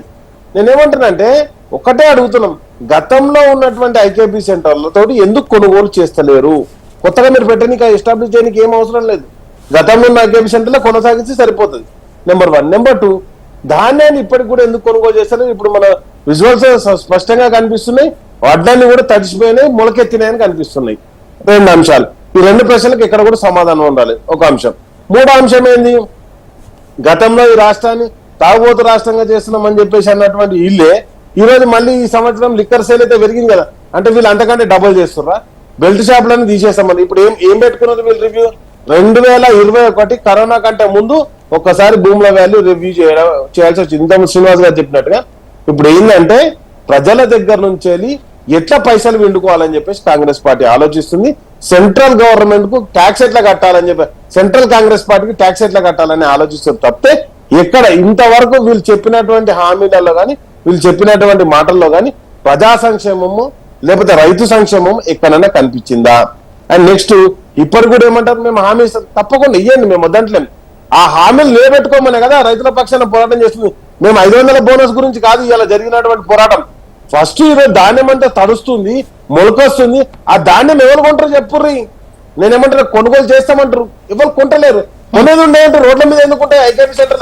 నేనేమంటున్నానంటే ఒకటే అడుగుతున్నాం, గతంలో ఉన్నటువంటి ఐకేపీ సెంటర్లతో ఎందుకు కొనుగోలు చేస్తలేరు? కొత్తగా మీరు పెట్టడానికి ఎస్టాబ్లిష్ చేయడానికి ఏం అవసరం లేదు, గతంలో ఉన్న ఐకేపీ సెంటర్లో కొనసాగించి సరిపోతుంది. నెంబర్ 1. నెంబర్ 2, ధాన్యాన్ని ఇప్పటికి కూడా ఎందుకు కొనుగోలు చేస్తలేదు? ఇప్పుడు మన విజువల్స్ స్పష్టంగా కనిపిస్తున్నాయి, వడ్లన్నీ కూడా తడిచిపోయినాయి, మొలకెత్తినాయని కనిపిస్తున్నాయి. 2 అంశాలు. ఈ 2 ప్రశ్నలకు ఇక్కడ కూడా సమాధానం ఉండాలి, ఒక అంశం. 3వ అంశం ఏంది, గతంలో ఈ రాష్ట్రాన్ని తాగుబోతు రాష్ట్రంగా చేస్తున్నామని చెప్పేసి అన్నటువంటి ఇల్లే ఈ రోజు మళ్ళీ ఈ సంవత్సరం లిక్కర్ సేల్ అయితే పెరిగింది కదా, అంటే వీళ్ళు అంతకంటే డబుల్ చేస్తుర్రా? బెల్ట్ షాపులన్నీ తీసేస్తామని ఇప్పుడు ఏం పెట్టుకున్నారు వీళ్ళు రివ్యూ? 2021 కరోనా కంటే ముందు ఒక్కసారి భూముల వాల్యూ రివ్యూ చేయాల్సి వచ్చింది. ఇంతకుముందు శ్రీనివాస్ గారు చెప్పినట్టుగా ఇప్పుడు ఏంటంటే ప్రజల దగ్గర నుంచి ఎట్లా పైసలు విండుకోవాలని చెప్పేసి కాంగ్రెస్ పార్టీ ఆలోచిస్తుంది. సెంట్రల్ గవర్నమెంట్ కు ట్యాక్స్ ఎట్లా కట్టాలని చెప్పి సెంట్రల్ కాంగ్రెస్ పార్టీకి ట్యాక్స్ ఎట్లా కట్టాలని ఆలోచిస్తుంది తప్పితే ఎక్కడ ఇంతవరకు వీళ్ళు చెప్పినటువంటి హామీలలో కానీ వీళ్ళు చెప్పినటువంటి మాటల్లో కానీ ప్రజా సంక్షేమము లేకపోతే రైతు సంక్షేమం ఎక్కడైనా కనిపించిందా? అండ్ నెక్స్ట్ ఇప్పటి కూడా ఏమంటారు, మేము హామీ తప్పకుండా ఇవ్వండి, మేము వద్దంటలేము. ఆ హామీలు నిలబెట్టుకోమనే కదా రైతుల పక్షాన పోరాటం చేస్తుంది. మేము 500 బోనస్ గురించి కాదు ఇలా జరిగినటువంటి పోరాటం. ఫస్ట్ ఈరోజు ధాన్యం అంతా తడుస్తుంది, మొలకొస్తుంది. ఆ ధాన్యం ఎవరు కొంటారు చెప్పుర్రి? నేనేమంటారు, కొనుగోలు చేస్తామంటారు, ఎవరు కొంటలేరు. కొనేది ఉండేంటే రోడ్ల మీద ఎందుకుంటే ఐకేపీ సెంటర్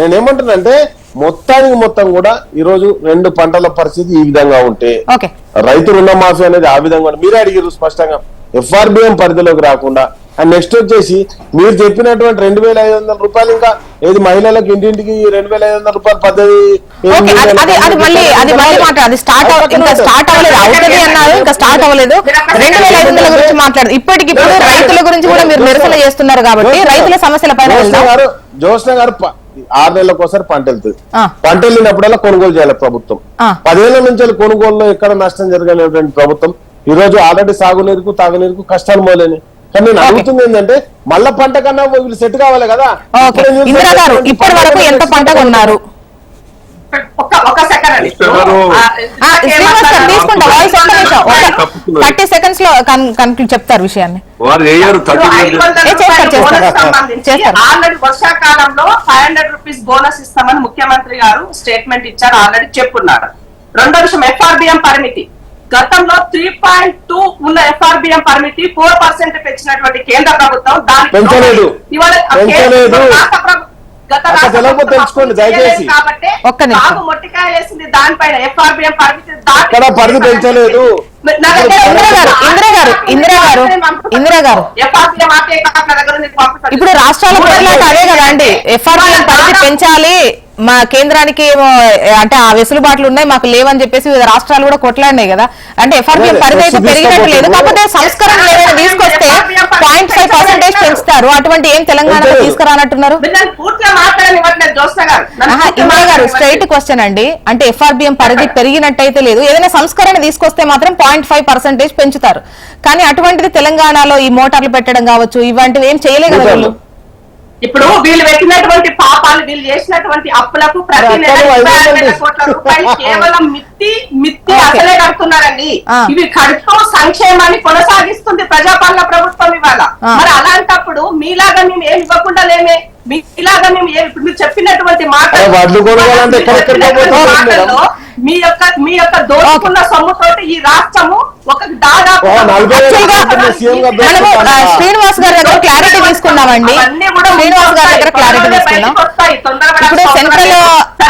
నేనేమంటున్నానంటే మొత్తం కూడా ఈ రోజు 2 పంటల పరిస్థితి ఈ విధంగా ఉంటే రైతు రుణమాఫీ అనేది ఆ విధంగా మీరే అడిగారు స్పష్టంగా FRBM పరిధిలోకి రాకుండా. అండ్ నెక్స్ట్ వచ్చేసి మీరు చెప్పినటువంటి 2,500 రూపాయలు ఇంకా ఏది మహిళలకు ఇంటింటికి 2,500 రూపాయల పద్ధతి
ఇప్పటికిప్పుడు రైతుల గురించి కూడా మీరు నిరసన చేస్తున్నారు కాబట్టి రైతుల సమస్యల పైన
జోష్ణ గారు 6 నెలలకు ఒకసారి పంట వెళ్తుంది. పంట వెళ్ళినప్పుడల్లా కొనుగోలు చేయాలి ప్రభుత్వం. 10 ఏళ్ల నుంచి కొనుగోలులో ఎక్కడ నష్టం జరగలేటువంటి ప్రభుత్వం ఈ రోజు ఆల్రెడీ సాగునీరుకు తాగునీరుకు కష్టాలు మొదలైనవి. కానీ నేను అడుగుతుంది ఏంటంటే మళ్ళా పంట కన్నా వీళ్ళు సెట్ కావాలి కదా.
ఇందిరా గారు ఇప్పటి వరకు ఎంత పంట కొన్నారు?
ఒక సెకండ్
తీసుకుంటా వాయిస్ 30 సెకండ్స్ లో చెప్తారు విషయాన్ని.
ఆల్రెడీ వర్షాకాలంలో 500 రూపీస్ బోనస్ ఇస్తామని ముఖ్యమంత్రి గారు స్టేట్మెంట్ ఇచ్చారు, ఆల్రెడీ చెప్పున్నారు. రెండో విషయం FRBM పరిమితి. గతంలో 3.2 ఉన్న FRBM పరిమితి 4% పెంచినటువంటి కేంద్ర ప్రభుత్వం దానికి ఇవాళ మొట్టికాయ వేసింది దానిపైన FRBM పరిధి
పెంచలేదు.
ఇందిరా గారు ఇప్పుడు రాష్ట్రాల అదే కదా అండి, FRBM పరిధి పెంచాలి మా కేంద్రానికి అంటే ఆ వెసులుబాట్లు ఉన్నాయి మాకు లేవని చెప్పేసి వివిధ రాష్ట్రాలు కూడా కొట్లాడినాయి కదా. అంటే FRBM పరిధి అయితే పెరిగినట్టు లేదు, కాకపోతే సంస్కరణలు ఏదైనా తీసుకొస్తే 0.5% పెంచుతారు. అటువంటి ఏం తెలంగాణలో తీసుకురానట్టున్నారు. ఇందిరా గారు స్ట్రైట్ క్వశ్చన్ అండి, అంటే FRBM పరిధి పెరిగినట్టయితే లేదు, ఏదైనా సంస్కరణ తీసుకొస్తే మాత్రం 0.5% పెంచుతారు. కానీ అటువంటిది తెలంగాణలో ఈ మోటార్లు పెట్టడం కావచ్చు ఇవంటివి ఏం చేయలేదు కదా వీళ్ళు.
ఇప్పుడు వీళ్ళు పెట్టినటువంటి పాపాలు, వీళ్ళు చేసినటువంటి అప్పులకు ప్రతి నెల 25,000 కోట్ల రూపాయలు కేవలం మిత్తి అసలే కడుతున్నారండి. ఇవి కడుతూ సంక్షేమాన్ని కొనసాగిస్తుంది ప్రజాపాలన ప్రభుత్వం ఇవాళ. మరి అలాంటప్పుడు మీలాగా మేము ఏమి ఇవ్వకుండా లేమే, మీలాగా మేము ఇప్పుడు మీరు చెప్పినటువంటి మాటల్లో మీ యొక్క దోచుకున్న సొమ్ముతోటి ఈ రాష్ట్రము ఒక దాదాపు
శ్రీనివాస్ గారి దగ్గర క్లారిటీ తీసుకున్నామండి. శ్రీనివాస్ గారి దగ్గర క్లారిటీ తీసుకున్నాం. ఇప్పుడు సెంట్రల్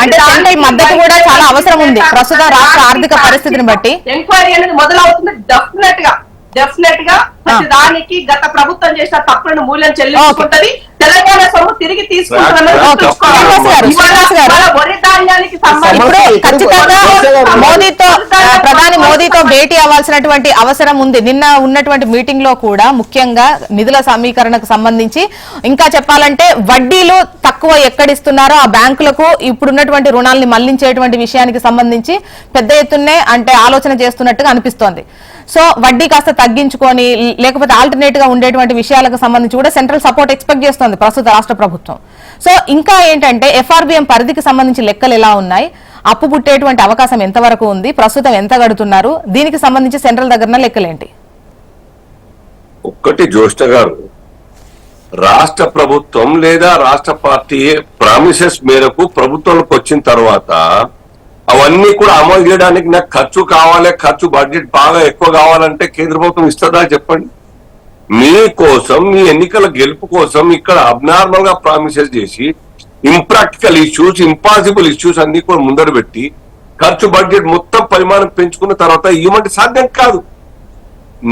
అంటే సెంట్రల్ మద్దతు కూడా చాలా అవసరం ఉంది ప్రస్తుత రాష్ట్ర ఆర్థిక పరిస్థితిని బట్టి.
ఎంక్వైరీ అనేది మొదలవుతుంది డెఫినెట్ గా ప్రతి దానికి గత ప్రభుత్వం చేసిన తప్పులను మూల్యం చెల్లించుకుంటది. తెలంగాణ సొమ్ము తిరిగి తీసుకుంటున్నామని
ఖచ్చితంగా ప్రధాని మోదీతో భేటీ అవ్వాల్సినటువంటి అవసరం ఉంది. నిన్న ఉన్నటువంటి మీటింగ్ లో కూడా ముఖ్యంగా నిధుల సమీకరణకు సంబంధించి ఇంకా చెప్పాలంటే వడ్డీలు తక్కువ ఎక్కడిస్తున్నారో ఆ బ్యాంకులకు ఇప్పుడున్నటువంటి రుణాలని మళ్లించేటువంటి విషయానికి సంబంధించి పెద్ద ఎత్తునే అంటే ఆలోచన చేస్తున్నట్టుగా అనిపిస్తోంది. సో వడ్డీ కాస్త తగ్గించుకొని లేకపోతే ఆల్టర్నేట్ గా ఉండేటువంటి విషయాలకు సంబంధించి కూడా సెంట్రల్ సపోర్ట్ ఎక్స్పెక్ట్ చేస్తోంది ప్రస్తుత రాష్ట్ర ప్రభుత్వం. సో ఇంకా ఏంటంటే FRBM పరిధికి సంబంధించి లెక్కలు ఎలా ఉన్నాయి, అప్పు పుట్టేటువంటి అవకాశం ఎంతవరకు ఉంది, ప్రస్తుతం ఎంత గడుతున్నారు, దీనికి సంబంధించి సెంట్రల్ దగ్గర లెక్కలేంటి?
ఒక్కటి జ్యోష్ణ గారు, రాష్ట్ర ప్రభుత్వం లేదా రాష్ట్ర పార్టీ ప్రామిసెస్ మేరకు ప్రభుత్వంలోకి వచ్చిన తర్వాత అవన్నీ కూడా అమలు చేయడానికి నాకు ఖర్చు కావాలి, ఖర్చు బడ్జెట్ బాగా ఎక్కువ కావాలంటే కేంద్ర ప్రభుత్వం ఇస్తుందా చెప్పండి? మీకోసం మీ ఎన్నికల గెలుపు కోసం ఇక్కడ అబ్నార్మల్ గా ప్రామిసెస్ చేసి ఇంప్రాక్టికల్ ఇష్యూస్, ఇంపాసిబుల్ ఇష్యూస్ అన్ని కూడా ముందర పెట్టి ఖర్చు బడ్జెట్ మొత్తం పరిమాణం పెంచుకున్న తర్వాత ఇవ్వమంటే సాధ్యం కాదు.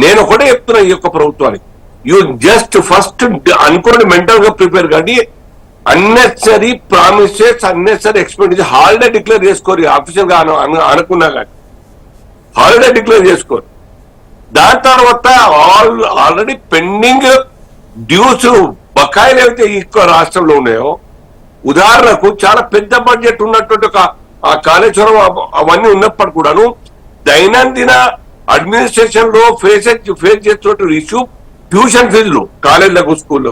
నేను ఒకటే చెప్తున్నా ఈ యొక్క ప్రభుత్వానికి, యూ జస్ట్ ఫస్ట్ అనుకోండి మెంటల్ గా ప్రిపేర్ కానీ unnecessary promises, unnecessary expenditure holiday declare చేసుకోరు. ఆఫీషియల్ గా అనుకున్నా కానీ హాలిడే డిక్లేర్ చేసుకోరు. దాని తర్వాత ఆల్రెడీ పెండింగ్ డ్యూస్ బకాయిలు ఏవైతే ఎక్కువ రాష్ట్రంలో ఉన్నాయో, ఉదాహరణకు చాలా పెద్ద బడ్జెట్ ఉన్నటువంటి ఒక ఆ కాళేశ్వరం అవన్నీ ఉన్నప్పుడు కూడాను దైనందిన అడ్మినిస్ట్రేషన్ లో ఫేస్ చేస్తున్న ఇష్యూ ట్యూషన్ ఫీజులు కాలేజీలకు స్కూల్లో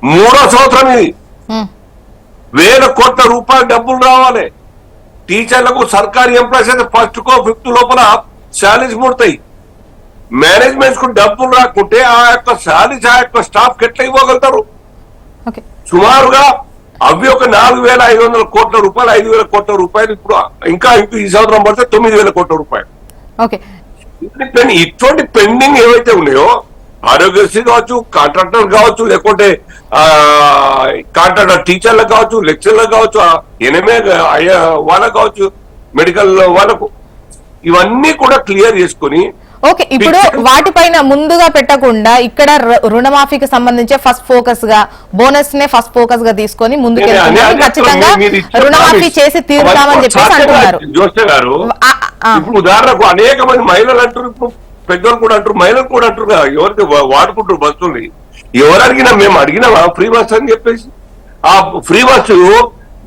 3వ సంవత్సరం ఇది
ఉమ్,
1000 కోట్ల రూపాయలు డబ్బులు రావాలి. టీచర్లకు సర్కారీ ఎంప్లాయీస్ అయితే 1st కో 5th లోపల శాలరీస్ ముడతాయి. మేనేజ్మెంట్స్ కు డబ్బులు రాకుంటే ఆ యొక్క శాలరీస్ ఆ యొక్క స్టాఫ్ ఎట్లా ఇవ్వగలుగుతారు?
ఓకే
సుమారుగా అవి ఒక 4500 కోట్ల రూపాయలు, 5000 కోట్ల రూపాయలు. ఇప్పుడు ఇంకా ఈ సంవత్సరం పడితే 9000 కోట్ల రూపాయలు.
ఓకే
ఇటువంటి పెండింగ్ ఏవైతే ఉన్నాయో ఆరోగ్యశ్రీ కావచ్చు, కాంట్రాక్టర్ కావచ్చు, లేకుంటే కాంట్రాక్టర్ టీచర్లకు కావచ్చు, లెక్చర్లకు కావచ్చు, ఎన్ఎంఏ వాళ్ళకు కావచ్చు, మెడికల్ వాళ్ళకు, ఇవన్నీ కూడా క్లియర్ చేసుకొని
ఓకే ఇప్పుడు వాటిపైన ముందుగా పెట్టకుండా ఇక్కడ రుణమాఫీకి సంబంధించి ఫస్ట్ ఫోకస్ గా బోనస్ నే ఫస్ట్ ఫోకస్ గా తీసుకొని ముందుకెళ్తున్నారు. ఖచ్చితంగా రుణమాఫీ చేసి తీరుతామని చెప్పేసి అంటున్నారు.
జోష్ణ గారు ఇప్పుడు ఉదాహరణకు అనేక మంది మహిళలు అంటారు, ఇప్పుడు పెద్దలు కూడా అంటారు, మహిళలు కూడా అంటారు కదా, ఎవరికి వాడుకుంటారు బస్సుల్ని. ఎవరు అడిగినా మేము అడిగినామా ఫ్రీ బస్ అని చెప్పేసి. ఆ ఫ్రీ బస్సు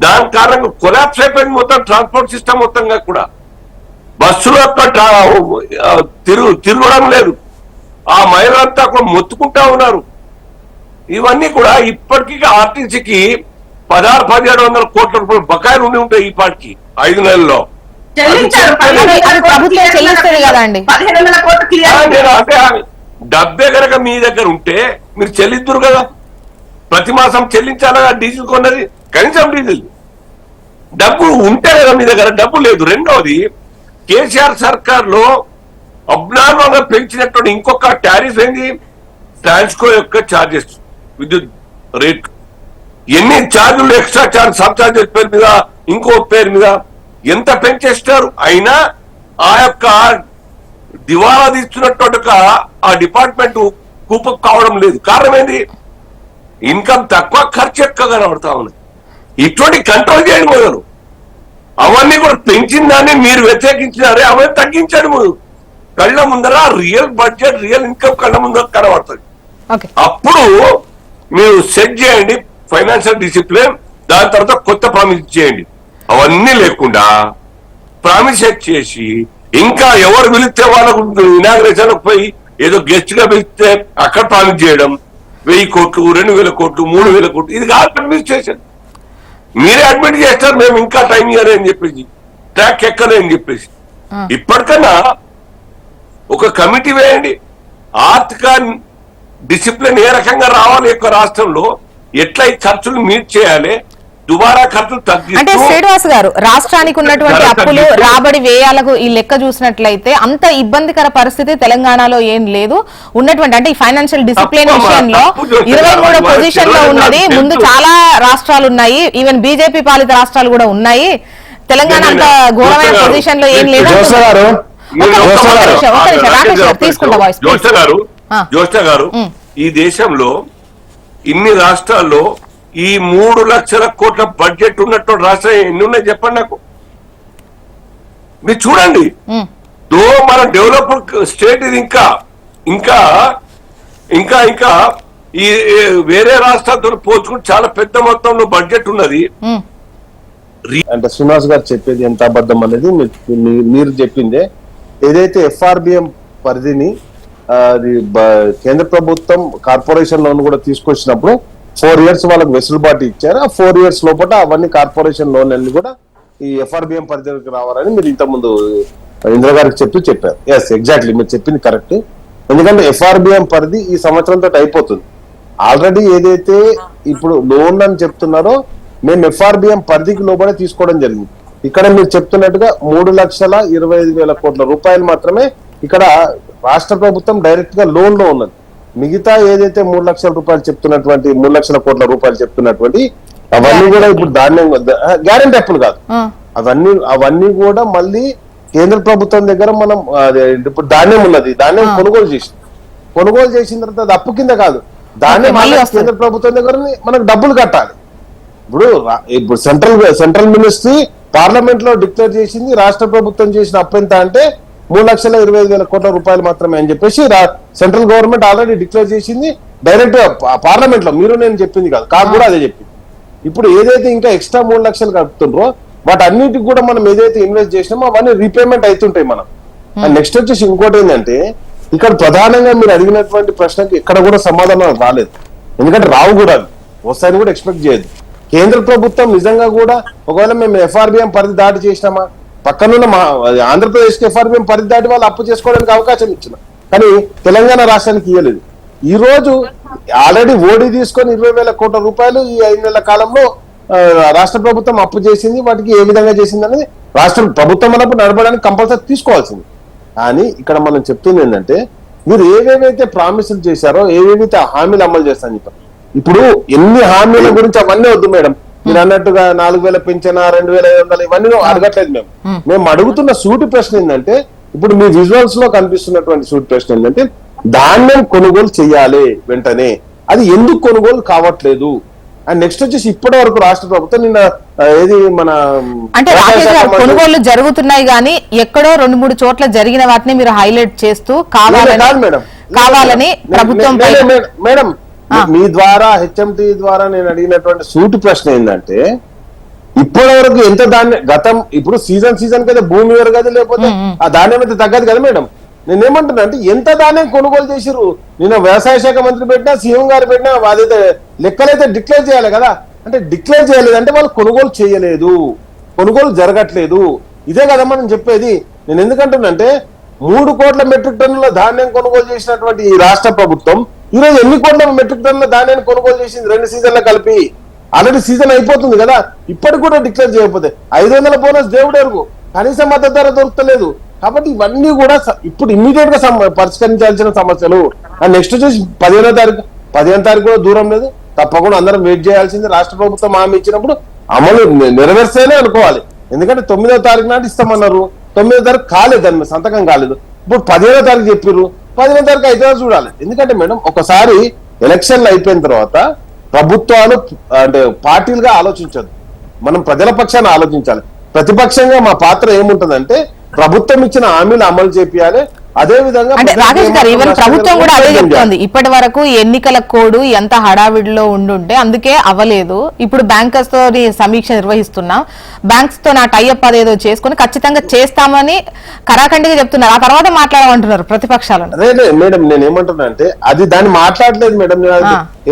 దాని కారణంగా కొలాప్స్ అయిపోయింది మొత్తం ట్రాన్స్పోర్ట్ సిస్టమ్ మొత్తంగా కూడా. బస్సులు తిరగడం లేదు. ఆ మహిళలంతా కూడా మొత్తుకుంటా ఉన్నారు. ఇవన్నీ కూడా ఇప్పటికీ ఆర్టీసీకి 1600-1700 కోట్ల రూపాయలు బకాయిలు ఉండి ఉంటాయి ఈ పాటికి 5 నెలల్లో.
చెల్లించారు.
అది ప్రభుత్వం చెల్లిస్తుంది కదా అండి.
1500 కోట్లు క్లియర్.
నేను అంటే డబ్బే కనుక మీ దగ్గర ఉంటే మీరు చెల్లిద్దురు కదా. ప్రతి మాసం చెల్లించాలా డీజిల్ కొన్నది, కనీసం డీజిల్ డబ్బు ఉంటే కదా మీ దగ్గర. డబ్బు లేదు. రెండవది కేసీఆర్ సర్కార్ లో అబ్నార్మల్ గా పెంచినటువంటి ఇంకొక టారిఫ్ ఏంది, ట్రాన్స్కో యొక్క ఛార్జెస్, విద్యుత్ రేట్. ఎన్ని ఛార్జీలు, ఎక్స్ట్రా ఛార్జ్, సబ్ ఛార్జెస్ పేరు మీద, ఇంకో పేరు మీద ఎంత పెంచేస్తారు. అయినా ఆ యొక్క దివాలా తీస్తున్నట్టు ఆ డిపార్ట్మెంట్ కూపం కావడం లేదు. కారణం ఏంది? ఇన్కమ్ తక్కువ, ఖర్చు ఎక్కువ కనబడతా ఉంది. ఇటువంటి కంట్రోల్ చేయడం మొదలు. అవన్నీ కూడా పెంచిన దాన్ని మీరు వ్యతిరేకించినారే, అవన్నీ తగ్గించండి మొదలు. కళ్ళ ముందర రియల్ బడ్జెట్, రియల్ ఇన్కమ్ కళ్ళ ముందర కనబడుతుంది. అప్పుడు మీరు సెట్ చేయండి ఫైనాన్షియల్ డిసిప్లిన్. దాని తర్వాత కొత్త ప్రామిస్ చేయండి. అవన్నీ లేకుండా ప్రామిస్ చేసి ఇంకా ఎవరు పిలిస్తే వాళ్ళకు ఇనాగ్రేషన్ పోయి ఏదో గెస్ట్ గా పిలిస్తే అక్కడ ప్రామిస్ చేయడం 1000 కోట్లు, 2000 కోట్లు, 3000 కోట్లు. ఇది కాదు అడ్మినిస్ట్రేషన్. మీరే అడ్మిట్ చేస్తారు మేము ఇంకా టైం ఇవ్వలే అని చెప్పేసి, ట్రాక్ ఎక్కలే అని చెప్పేసి. ఇప్పటికన్నా ఒక కమిటీ వేయండి. ఆర్థిక డిసిప్లిన్ ఏ రకంగా రావాలి యొక్క రాష్ట్రంలో, ఎట్లా ఈ ఖర్చులు మీట్ చేయాలి, దుబారా ఖర్చులు తగ్గి.
అంటే శ్రీనివాస్ గారు, రాష్ట్రానికి ఉన్నటువంటి అప్పులు, రాబడి వ్యయాలకు ఈ లెక్క చూసినట్లయితే అంత ఇబ్బందికర పరిస్థితి తెలంగాణలో ఏం లేదు. ఉన్నటువంటి అంటే ఈ ఫైనాన్షియల్ డిసిప్లిన్ విషయంలో 23వ పొజిషన్ లో ఉన్నది. ముందు చాలా రాష్ట్రాలు ఉన్నాయి, ఈవెన్ బీజేపీ పాలిత రాష్ట్రాలు కూడా ఉన్నాయి. తెలంగాణ అంత ఘోరమైన పొజిషన్ లో ఏం లేదు.
జోష్ణ గారు, ఈ దేశంలో ఇన్ని రాష్ట్రాల్లో ఈ 3 లక్షల కోట్ల బడ్జెట్ ఉన్నట్టు రాష్ట్రం ఎన్ని ఉన్నాయి చెప్పండి నాకు. మీరు చూడండి. దో మన డెవలప్డ్ స్టేట్ ఇది. ఇంకా ఇంకా ఇంకా ఇంకా ఈ వేరే రాష్ట్రాలతో పోల్చుకుంటే చాలా పెద్ద మొత్తంలో బడ్జెట్ ఉన్నది.
అంటే శ్రీనివాస్ గారు చెప్పేది ఎంత అబద్ధం అనేది మీరు చెప్పిందే. ఏదైతే ఎఫ్ఆర్బిఎం పరిధిని కేంద్ర ప్రభుత్వం కార్పొరేషన్ లోన్ కూడా తీసుకొచ్చినప్పుడు 4 years వాళ్ళకి వెసులుబాటు ఇచ్చారు. ఆ 4 years లోపల అవన్నీ కార్పొరేషన్ లోన్ అన్ని కూడా ఈ ఎఫ్ఆర్బిఎం పరిధికి రావాలని మీరు ఇంతకుముందు ఇందిరా గారికి చెప్పారు. ఎస్, ఎగ్జాక్ట్లీ మీరు చెప్పింది కరెక్ట్. ఎందుకంటే ఎఫ్ఆర్బిఎం పరిధి ఈ సంవత్సరంతో అయిపోతుంది. ఆల్రెడీ ఏదైతే ఇప్పుడు లోన్ అని చెప్తున్నారో మేము ఎఫ్ఆర్బిఎం పరిధికి లోపలే తీసుకోవడం జరిగింది. ఇక్కడ మీరు చెప్తున్నట్టుగా 3,25,000 కోట్ల రూపాయలు మాత్రమే ఇక్కడ రాష్ట్ర ప్రభుత్వం డైరెక్ట్ గా లోన్ లో ఉన్నది. మిగతా ఏదైతే 3 లక్షల రూపాయలు చెప్తున్నటువంటి 3 లక్షల కోట్ల రూపాయలు చెప్తున్నటువంటి అవన్నీ కూడా ఇప్పుడు ధాన్యం గ్యారెంటీ అప్పులు కాదు. అవన్నీ కూడా మళ్ళీ కేంద్ర ప్రభుత్వం దగ్గర మనం ఇప్పుడు ధాన్యం ఉన్నది, ధాన్యం కొనుగోలు చేసిన తర్వాత అది అప్పు కింద కాదు, ధాన్యం కేంద్ర ప్రభుత్వం దగ్గర మనకు డబ్బులు కట్టాలి. ఇప్పుడు సెంట్రల్ మినిస్ట్రీ పార్లమెంట్ లో డిక్లేర్ చేసింది రాష్ట్ర ప్రభుత్వం చేసిన అప్పు ఎంత అంటే 3,25,000 కోట్ల రూపాయలు మాత్రమే అని చెప్పేసి సెంట్రల్ గవర్నమెంట్ ఆల్రెడీ డిక్లేర్ చేసింది డైరెక్ట్ పార్లమెంట్ లో. మీరు నేను చెప్పింది కాదు, కాదు కూడా అదే చెప్పింది. ఇప్పుడు ఏదైతే ఇంకా ఎక్స్ట్రా 3 లక్షలు కడుతుండ్రో వాటన్నిటికి కూడా మనం ఏదైతే ఇన్వెస్ట్ చేసినామో అవన్నీ రీపేమెంట్ అవుతుంటాయి మనం. అండ్ నెక్స్ట్ వచ్చేసి ఇంకోటి ఏంటంటే ఇక్కడ ప్రధానంగా మీరు అడిగినటువంటి ప్రశ్నకి ఎక్కడ కూడా సమాధానం రాలేదు. ఎందుకంటే రావు కూడా, వస్తాయని కూడా ఎక్స్పెక్ట్ చేయదు. కేంద్ర ప్రభుత్వం నిజంగా కూడా ఒకవేళ మేము ఎఫ్ఆర్బిఎం పరిధి దాటి చేసినామా, పక్కనున్న ఆంధ్రప్రదేశ్ కి ఎఫ్ఆర్బిఎం పరిధి దాటి వాళ్ళు అప్పు చేసుకోవడానికి అవకాశం ఇచ్చిన, కానీ తెలంగాణ రాష్ట్రానికి ఇవ్వలేదు. ఈ రోజు ఆల్రెడీ ఓడి తీసుకొని 20,000 కోట్ల రూపాయలు ఈ 5 నెలల కాలంలో రాష్ట్ర ప్రభుత్వం అప్పు చేసింది. వాటికి ఏ విధంగా చేసింది అనేది రాష్ట్ర ప్రభుత్వం అన్నప్పుడు నడపడానికి కంపల్సరీ తీసుకోవాల్సింది. కానీ ఇక్కడ మనం చెప్తుంది ఏంటంటే మీరు ఏవేవైతే ప్రామిసులు చేశారో, ఏవేవైతే హామీలు అమలు చేస్తారని చెప్పారు. ఇప్పుడు ఎన్ని హామీల గురించి అవన్నీ వద్దు మేడం. మీరు అన్నట్టుగా 4,000 పెంచిన 2,500 ఇవన్నీ అడగట్లేదు. మేము అడుగుతున్న సూటి ప్రశ్న ఏంటంటే, ఇప్పుడు మీ విజువల్స్ లో కనిపిస్తున్నటువంటి సూటి ప్రశ్న ఏంటంటే, ధాన్యం కొనుగోలు చేయాలి వెంటనే, అది ఎందుకు కొనుగోలు కావట్లేదు? అండ్ నెక్స్ట్ వచ్చేసి ఇప్పటి వరకు రాష్ట్ర ప్రభుత్వం నిన్న ఏది మన
అంటే రాకేష్ గారు కొనుగోళ్లు జరుగుతున్నాయి కానీ ఎక్కడో 2-3 చోట్ల జరిగిన వాటిని మీరు హైలైట్ చేస్తూ కావాలని ప్రభుత్వం
మేడం మీ ద్వారా హెచ్ఎంటి ద్వారా నేను అడిగినటువంటి సూటి ప్రశ్న ఏంటంటే, ఇప్పటి వరకు ఎంత ధాన్యం గతం, ఇప్పుడు సీజన్ కదా భూమి వేరు కదా, లేకపోతే ఆ ధాన్యం అయితే తగ్గదు కదా మేడం. నేనేమంటున్నా అంటే ఎంత ధాన్యం కొనుగోలు చేసిరు? నేను వ్యవసాయ శాఖ మంత్రి పెట్టినా, సీఎం గారు పెట్టినా, అదైతే లెక్కలైతే డిక్లేర్ చేయాలి కదా. అంటే డిక్లేర్ చేయలేదు అంటే వాళ్ళు కొనుగోలు చేయలేదు, కొనుగోలు జరగట్లేదు. ఇదే కదా మనం చెప్పేది. నేను ఎందుకంటున్నా అంటే 3 కోట్ల మెట్రిక్ టన్నుల ధాన్యం కొనుగోలు చేసినటువంటి ఈ రాష్ట్ర ప్రభుత్వం ఈ రోజు ఎన్ని కోట్ల మెట్రిక్ టన్నుల ధాన్యాన్ని కొనుగోలు చేసింది 2 సీజన్లు కలిపి? ఆల్రెడీ సీజన్ అయిపోతుంది కదా, ఇప్పటికి కూడా డిక్లేర్ చేయకపోతే 500 బోనస్ దేవుడెరుగు, కనీస మద్దతు ధర దొరుకుతలేదు. కాబట్టి ఇవన్నీ కూడా ఇప్పుడు ఇమ్మీడియట్ గా పరిష్కరించాల్సిన సమస్యలు. అండ్ నెక్స్ట్ వచ్చేసి 15వ తారీఖు కూడా దూరం లేదు, తప్పకుండా అందరం వెయిట్ చేయాల్సింది. రాష్ట్ర ప్రభుత్వం హామీ ఇచ్చినప్పుడు అమలు నెరవేర్స్తేనే అనుకోవాలి. ఎందుకంటే 9వ తారీఖు నాటి ఇస్తామన్నారు, 9వ తారీఖు కాలేదు, దాని మీద సంతకం కాలేదు. ఇప్పుడు 15వ తారీఖు చెప్పారు, 15వ తారీఖు అయితే చూడాలి. ఎందుకంటే మేడం ఒకసారి ఎలక్షన్లు అయిపోయిన తర్వాత ప్రభుత్వాలు అంటే పార్టీలుగా ఆలోచించదు, మనం ప్రజల పక్షాన్ని ఆలోచించాలి. ప్రతిపక్షంగా మా పాత్ర ఏముంటదంటే ప్రభుత్వం ఇచ్చిన హామీలు అమలు చేపియాలి. అదే విధంగా
అంటే రాకేష్ గారు ఈవెన్ ప్రభుత్వం కూడా అదే చెప్తోంది. ఇప్పటి వరకు ఎన్నికల కోడ్ ఎంత హడావిడిలో ఉండుంటే అందుకే అవ్వలేదు. ఇప్పుడు బ్యాంకర్స్ తో సమీక్ష నిర్వహిస్తున్నాం, బ్యాంక్స్ తో నా టైఅప్ అదేదో చేసుకుని ఖచ్చితంగా చేస్తామని కరాఖండిగా చెప్తున్నారు. ఆ తర్వాత మాట్లాడమంటున్నారు ప్రతిపక్షాలను.
అదే మేడం నేను ఏమంటున్నా అంటే అది దాన్ని మాట్లాడలేదు మేడం.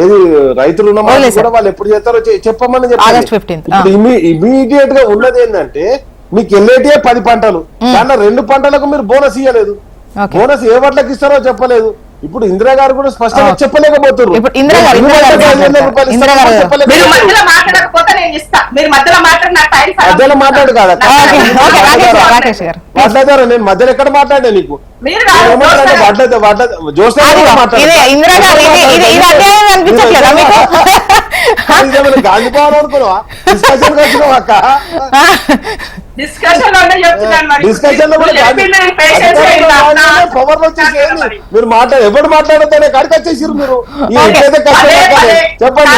ఏది రైతు రుణమాఫీ కూడా వాళ్ళు ఎప్పుడు చేస్తారో చెప్పమని చెప్పారు.
ఆగస్ట్ 15.
ఇప్పుడు ఇమీడియట్ గా ఉన్నది ఏంటంటే మీకు ఎల్ఐటీఏ 10 పంటలు, దాంట్లో 2 పంటలకు మీరు బోనస్ ఇవ్వలేదు. బోనస్ ఏ వాటికి ఇస్తారో చెప్పలేదు. ఇప్పుడు ఇందిరా గారు కూడా స్పష్టంగా చెప్పలేకపోతున్నారు. మధ్యలో మాట్లాడు కదా మాట్లాడారు. నేను మధ్యలో ఎక్కడ మాట్లాడా నీకు? గాంధీ భవన్ అనుకున్నావా? డిస్కషన్ వచ్చినావా అక్క?
డిస్కషన్
లో పవర్ వచ్చేసి మీరు ఎవరు మాట్లాడతానే కాడికి వచ్చేసారు మీరు. చెప్పండి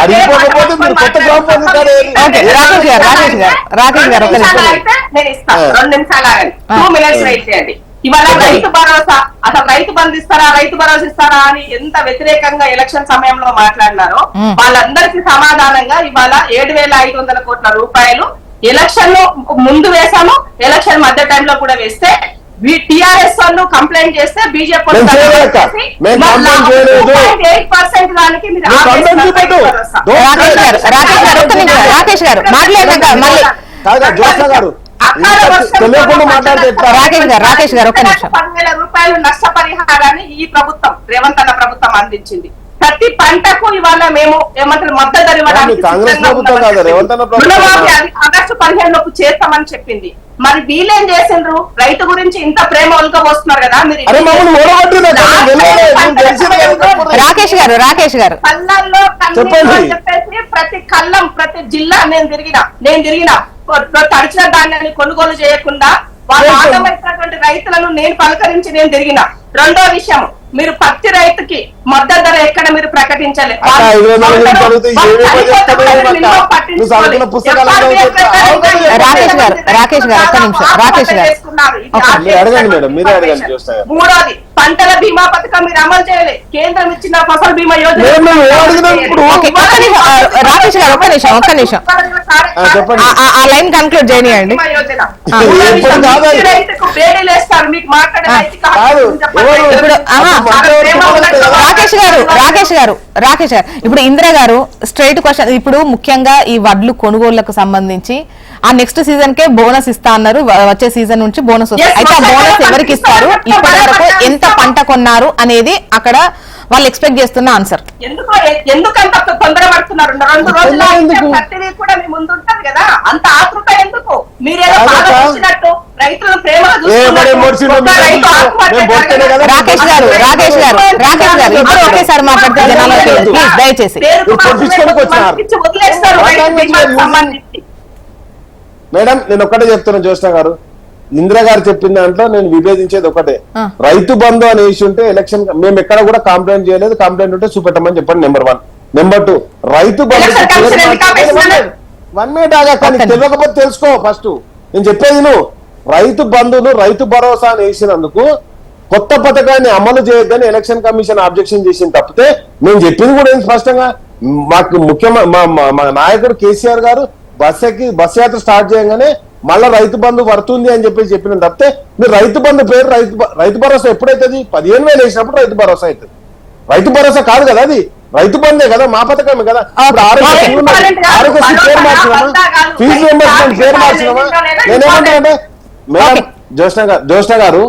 అడిగిపోకపోతే మీరు కొత్త గ్రామ ఫోన్ రికార్డు
రాకేష్ గారు
2 నిమిషాలు 2 మినిట్స్ వెయిట్ చేయండి. ఇవాళ రైతు భరోసా, అసలు రైతు బంధు ఇస్తారా, రైతు భరోసా ఇస్తారా అని ఎంత వ్యతిరేకంగా ఎలక్షన్ సమయంలో మాట్లాడినారో వాళ్ళందరికీ సమాధానంగా ఇవాళ 7,500 కోట్ల రూపాయలు ఎలక్షన్ ముందు వేసాము, ఎలక్షన్ మధ్య టైంలో కూడా వేస్తే టిఆర్ఎస్ వాళ్ళు కంప్లైంట్ చేస్తే బీజేపీ
రాకేష్ గారు రాకేష్ గారు
10,000 రూపాయలు నష్టపరిహారాన్ని ఈ ప్రభుత్వం రేవంత్ అన్న ప్రభుత్వం అందించింది. ప్రతి పంటకు ఇవాళ మేము ఏమంటారు మద్దతు ధర ఇవ్వడానికి ఆగస్టు 15 లోపు చేస్తామని చెప్పింది. మరి వీళ్ళేం చేసిండ్రు? రైతు గురించి ఇంత ప్రేమ ఒలుకబోస్తున్నారు కదా మీరు.
రాకేష్ గారు
కళ్ళల్లో చెప్పేసి ప్రతి కళ్ళం ప్రతి జిల్లా నేను తిరిగిన తడిచిన ధాన్యాన్ని కొనుగోలు చేయకుండా వాళ్ళు ఆగమైనటువంటి రైతులను నేను పలకరించి నేను తిరిగిన. రెండో విషయం, మీరు పత్తి రైతుకి మద్దతు ధర ఎక్కడ మీరు ప్రకటించలేదు.
రాకేష్ గారు ఒక్క నిమిషం.
ఉన్నారు. ఇది
Okay.
RTI
మీరు అడగండి మేడం, మీరే అడగండి
information.
చూస్తారు.
మూడోది పంటల బీమా పథకం మీరు అమలు చేయలే. కేంద్రం ఇచ్చిన ఫసల్ బీమా యోజన
మేడం, మేము ఏం అడిగినాం ఇప్పుడు?
Okay, ఒక్క నిమిషం, రాకేష్ గారు, ఒక్క నిమిషం.
చెప్పండి.
ఆ లైన్ కన్క్లూడ్ చేయనియండి.
బీమా యోజన.
ఇప్పుడు కాదు అది.
రైతుకు బేడీలు వేస్తారు. మీకు మాట్లాడే రైతుకు
కాదు.
హక్కు చెప్పండి.
ఎవరు?
ఇప్పుడు రాకేష్ గారు ఇప్పుడు ఇందిరా గారు స్ట్రైట్ క్వశ్చన్. ఇప్పుడు ముఖ్యంగా ఈ వడ్లు కొనుగోళ్లకు సంబంధించి ఆ నెక్స్ట్ సీజన్ కే బోనస్ ఇస్తా అన్నారు. వచ్చే సీజన్ నుంచి బోనస్ వస్తుంది. అయితే ఆ బోనస్ ఎవరికి ఇస్తారు, ఇప్పటి వరకు ఎంత పంట కొన్నారు అనేది అక్కడ వాళ్ళు ఎక్స్పెక్ట్ చేస్తున్న ఆన్సర్.
ఎందుకంత తొందర పడుతున్నారు? 2 రోజులు
ఎందుకు?
ప్రతిదీ కూడా మీ ముందు ఉంటది కదా, అంత ఆతృత ఎందుకు? మీరేదో
కాదక్క.
బాగా చూసినట్టు రైతులను ప్రేమగా
ఏమని మోర్చిండు?
ఒక్క రైతు ఆత్మహత్య
మేము పోతేనే కదా.
రాకేష్ గారు ఇద్దరు ఒకేసారి మాట్లాడితే జనాలకి ప్లీజ్ దయచేసి.
పేరుకు
ఇప్పుడు పొడిపించుకోవడానికి వచ్చినారు.
ఇచ్చి వదిలేస్తారు రైతు బీమాకు సంబంధించి.
మేడం, నేను ఒక్కటే చెప్తున్నాను జ్యోత్స్న గారు, ఇందిరా గారు చెప్పిన దాంట్లో నేను విభేదించేది ఒకటే. రైతు బంధు అనే ఇష్యూ ఉంటే ఎలక్షన్ మేము ఎక్కడ కూడా కంప్లైంట్ చేయలేదు. కంప్లైంట్ ఉంటే చూపెట్టమని చెప్పండి. Number 1. Number 2, Rythu Bandhu
Election Commission ఎందుకు ఆపేస్తున్నారు?
1 మినిట్ ఆగా, కానీ తెలియకపోతే తెలుసుకో ఫస్ట్. నేను చెప్పేది నువ్వు, రైతు బంధును రైతు భరోసా అని వేసినందుకు కొత్త పథకాన్ని అమలు చేయొద్దని ఎలక్షన్ కమిషన్ ఆబ్జెక్షన్ చేసింది తప్పితే నేను చెప్పింది కూడా ఏంటి స్పష్టంగా. మాకు మా నాయకుడు కేసీఆర్ గారు బస్ యాత్ర స్టార్ట్ చేయగానే మళ్ళా రైతు బంధు పడుతుంది అని చెప్పేసి చెప్పిన తప్పితే మీరు రైతు బంధు పేరు రైతు భరోసా ఎప్పుడైతుంది? 15,000 వేసినప్పుడు రైతు భరోసా అవుతుంది. రైతు భరోసా కాదు కదా, అది రైతు బంధే కదా, మా పథకమే కదా. ఇప్పుడు ఆరోగ్యశ్రీ పేరు మార్చినామా, ఫీజు రియంబర్స్మెంట్ పేరు మార్చినామా? నేనేమంటానంటే మేడం జ్యోత్స్న గారు,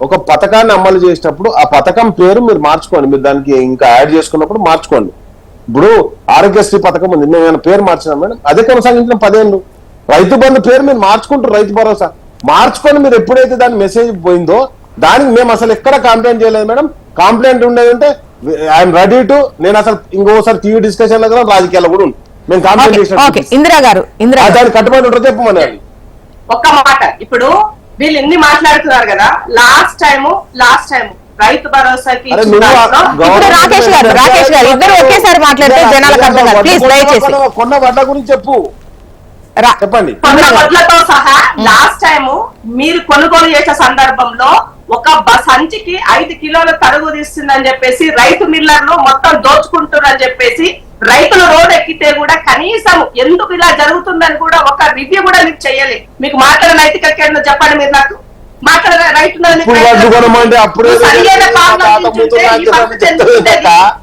ఒక పథకాన్ని అమలు చేసేటప్పుడు ఆ పథకం పేరు మీరు మార్చుకోండి. మీరు దానికి ఇంకా యాడ్ చేసుకున్నప్పుడు మార్చుకోండి. ఇప్పుడు ఆరోగ్యశ్రీ పథకం ఉంది, మేము ఏమైనా పేరు మార్చినాం మేడం? అదే కొనసాగించిన 10 ఏళ్ళు. రైతు బంధు పేరు మీరు మార్చుకుంటారు, రైతు భరోసా మార్చుకొని మీరు ఎప్పుడైతే దాని మెసేజ్ పోయిందో దానికి మేము అసలు ఎక్కడ కంప్లైంట్ చేయలేదు మేడం. కంప్లైంట్ ఉండేదంటే ఐఎమ్ రెడీ టు, నేను అసలు ఇంకోసారి టీవీ డిస్కషన్ లో కూడా రాజకీయాల్లో కూడా ఉంది. మేము కంప్లైంట్ చేసిన
ఇందిరా గారు
దానికి కట్టుబడి ఉంటుంది చెప్పమని.
ఒక్క మాట, ఇప్పుడు వీళ్ళు ఎన్ని మాట్లాడుతున్నారు కదా, లాస్ట్ టైం రైతు భరోసాకి
అరే
ఇచ్చిన
నువ్వు
దాంట్లో
ఇప్పుడు రాకేష్ గారు ఇద్దరు ఒకేసారి మాట్లాడితే జనాలకు అర్థం కాదు. ప్లీజ్ దయచేసి
కొన్న వడ్ల గురించి చెప్పు, చెప్పండి.
కొన్న వడ్లతో సహా లాస్ట్ టైం మీరు కొనుగోలు చేసే సందర్భంలో ఒక సంచికి 5 కిలోల తరుగు తీస్తుందని చెప్పేసి రైతు మిల్లర్లు మొత్తం దోచుకుంటున్నారని చెప్పేసి రైతులు రోడ్ ఎక్కితే కూడా కనీసం ఎందుకు ఇలా జరుగుతుందని కూడా ఒక రివ్యూ కూడా మీకు చెయ్యాలి. మీకు మాట్లాడే నైతిక చెప్పండి. మీరు నాకు మాట్లాడే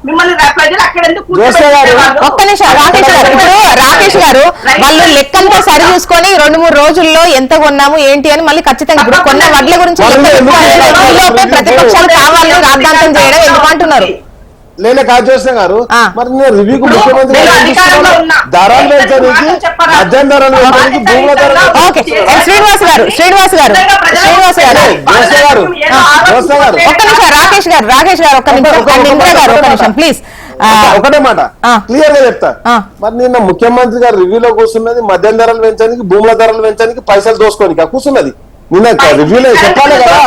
మిమ్మల్ని ప్రజలు అక్కడ ఎందుకు
ఒక్క నిమిషం రాకేష్ గారు వాళ్ళు లెక్కలతో సరి చూసుకొని 2-3 రోజుల్లో ఎంత కొన్నాము ఏంటి అని మళ్ళీ ఖచ్చితంగా ఇప్పుడు కొన్న వడ్ల గురించి ప్రతిపక్షాలు కావాలని రాద్ధాంతం చేయడం ఎందుకు అంటున్నారు?
లేలే కాదు జ్యోత్స్న గారు, మరి నేను రివ్యూకు ముఖ్యమంత్రి ధరలు పెంచడానికి, మద్యం ధరలు పెంచడానికి, భూముల ధరలు.
శ్రీనివాస్ గారు ఒక్క నిమిషం, రాకేష్ గారు ఒక్క నిమిషం, ఇందిరా గారు ఒక్క నిమిషం ప్లీజ్.
ఒకటే మాట క్లియర్ గా చెప్తా. మరి నిన్న ముఖ్యమంత్రి గారు రివ్యూలో కూర్చున్నది మద్యం ధరలు పెంచడానికి, భూముల ధరలు పెంచడానికి, పైసలు దోసుకోనికి కూర్చున్నది. నిన్న రివ్యూలో చెప్పాలి కదా.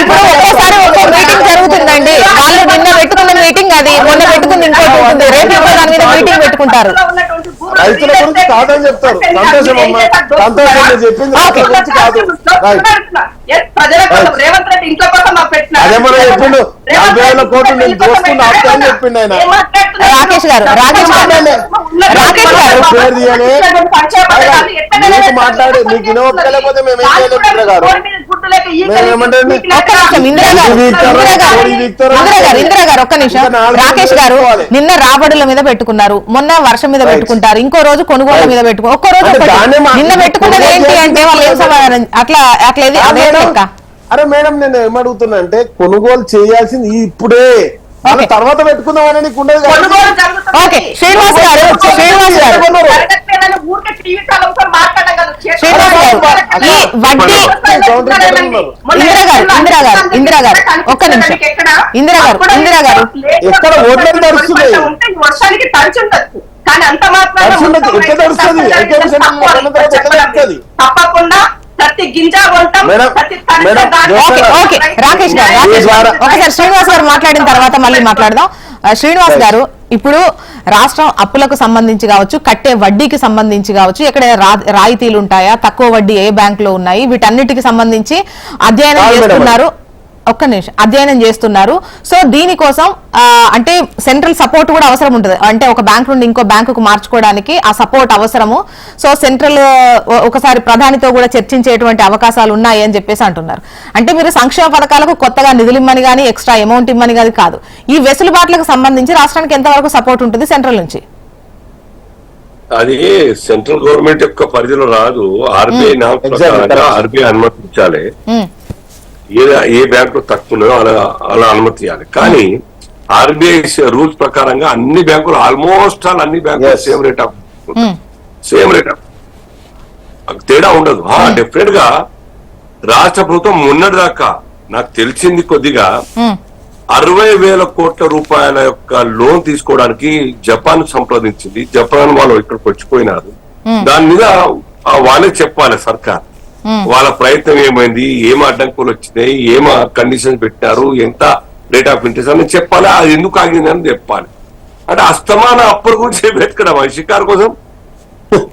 ఇప్పుడు ఒకేసారి ఒక్కో మీటింగ్ జరుగుతుందండి. వాళ్ళు నిన్న పెట్టుకున్న మీటింగ్ అది, మొన్న పెట్టుకుంది ఇంకోటి ఉంటుంది, రేపు దాని మీద మీటింగ్ పెట్టుకుంటారు.
రైతుల గురించి కాదని చెప్తారు. సంతోషం అమ్మా, సంతోషం. చెప్పింది రైతుల గురించి కాదు. అదే మనం చెప్పిండు 40,000 కోట్లు నేను దోసుకుని ఆపుతానని చెప్పిండు ఆయన.
రాకేష్ గారు
పేరు తీయలే, మీకు మాట్లాడి మీకు వినవలేకపోతే మేము ఏం చేయలేదు గారు.
ఇందిరా గారు ఒక్క నిమిషం. రాకేష్ గారు నిన్న రాబడుల మీద పెట్టుకున్నారు, మొన్న వర్షం మీద పెట్టుకుంటారు, ఇంకో రోజు కొనుగోళ్ల మీద పెట్టుకున్నారు, ఒక్కో రోజు నిన్న పెట్టుకున్నది ఏంటి అంటే వాళ్ళు ఏం సమాధానం అట్లా అదే లెక్క.
అరే మేడం, నేను ఏమడుగుతున్నా అంటే కొనుగోలు చేయాల్సింది ఇప్పుడే, తర్వాత పెట్టుకుందామని నీకు ఉండదు.
ఓకే శ్రీనివాస్ గారు ఈ వడ్డీ ఇందిరా గారు ఒక్క నిమిషం. ఇందిరా గారు
ఎక్కడ ఓట్లకు తడుస్తున్నాయి?
వర్షానికి తడిచి ఉండొచ్చు, కానీ అంత మాత్రం తప్పకుండా ప్రతి గింజ కొంటాం.
రాకేష్ గారు ఒకసారి శ్రీనివాస్ గారు మాట్లాడిన తర్వాత మళ్ళీ మాట్లాడదాం. శ్రీనివాస్ గారు ఇప్పుడు రాష్ట్రం అప్పులకు సంబంధించి కావచ్చు, కట్టే వడ్డీకి సంబంధించి కావచ్చు, ఎక్కడ రాయితీలు ఉంటాయా, తక్కువ వడ్డీ ఏ బ్యాంక్ లో ఉన్నాయి, వీటన్నిటికి సంబంధించి అధ్యయనం చేస్తున్నారు. ఒక్క నిమిషం, అధ్యయనం చేస్తున్నారు. సో దీనికోసం అంటే సెంట్రల్ సపోర్ట్ కూడా అవసరం ఉంటుంది. అంటే ఒక బ్యాంక్ నుండి ఇంకో బ్యాంకుకు మార్చుకోవడానికి ఆ సపోర్ట్ అవసరము. సో సెంట్రల్ ఒకసారి ప్రధానితో కూడా చర్చించేటువంటి అవకాశాలు ఉన్నాయి అని చెప్పేసి అంటున్నారు. అంటే మీరు సంక్షేమ పథకాలకు కొత్తగా నిధులు ఇమ్మని కానీ ఎక్స్ట్రా అమౌంట్ ఇమ్మని కానీ కాదు, ఈ వెసులుబాట్లకు సంబంధించి రాష్ట్రానికి ఎంతవరకు సపోర్ట్ ఉంటుంది సెంట్రల్ నుంచి?
అది సెంట్రల్ గవర్నమెంట్ యొక్క పరిధిలో రాదు. ఆర్బీఐ ఆర్బీఐ అనుమతించాలి. ఏ బ్యాంకు తక్కువ ఉన్నాయో అలా అనుమతి ఇవ్వాలి. కానీ ఆర్బీఐ రూల్స్ ప్రకారంగా అన్ని బ్యాంకులు ఆల్మోస్ట్ అన్ని బ్యాంకులు సేమ్ రేట్ ఆఫ్ తేడా ఉండదు. డెఫినెట్ గా రాష్ట్ర ప్రభుత్వం మొన్నటి దాకా నాకు తెలిసింది కొద్దిగా 60,000 కోట్ల రూపాయల యొక్క లోన్ తీసుకోవడానికి జపాన్ సంప్రదించింది. జపాన్ వాళ్ళు ఇక్కడికి వచ్చిపోయినారు. దాని మీద వాళ్ళే చెప్పాలి సర్కార్ వాళ్ళ ప్రయత్నం ఏమైంది, ఏం అడ్డంకులు వచ్చినాయి, ఏం కండిషన్స్ పెట్టినారు, ఎంత రేట్ ఆఫ్ ఇంట్రెస్ట్ అని చెప్పాలి. అది ఎందుకు ఆగిందని చెప్పాలి. అంటే అస్తమాన అప్పుల గురించి వెతకడం షికారు కోసం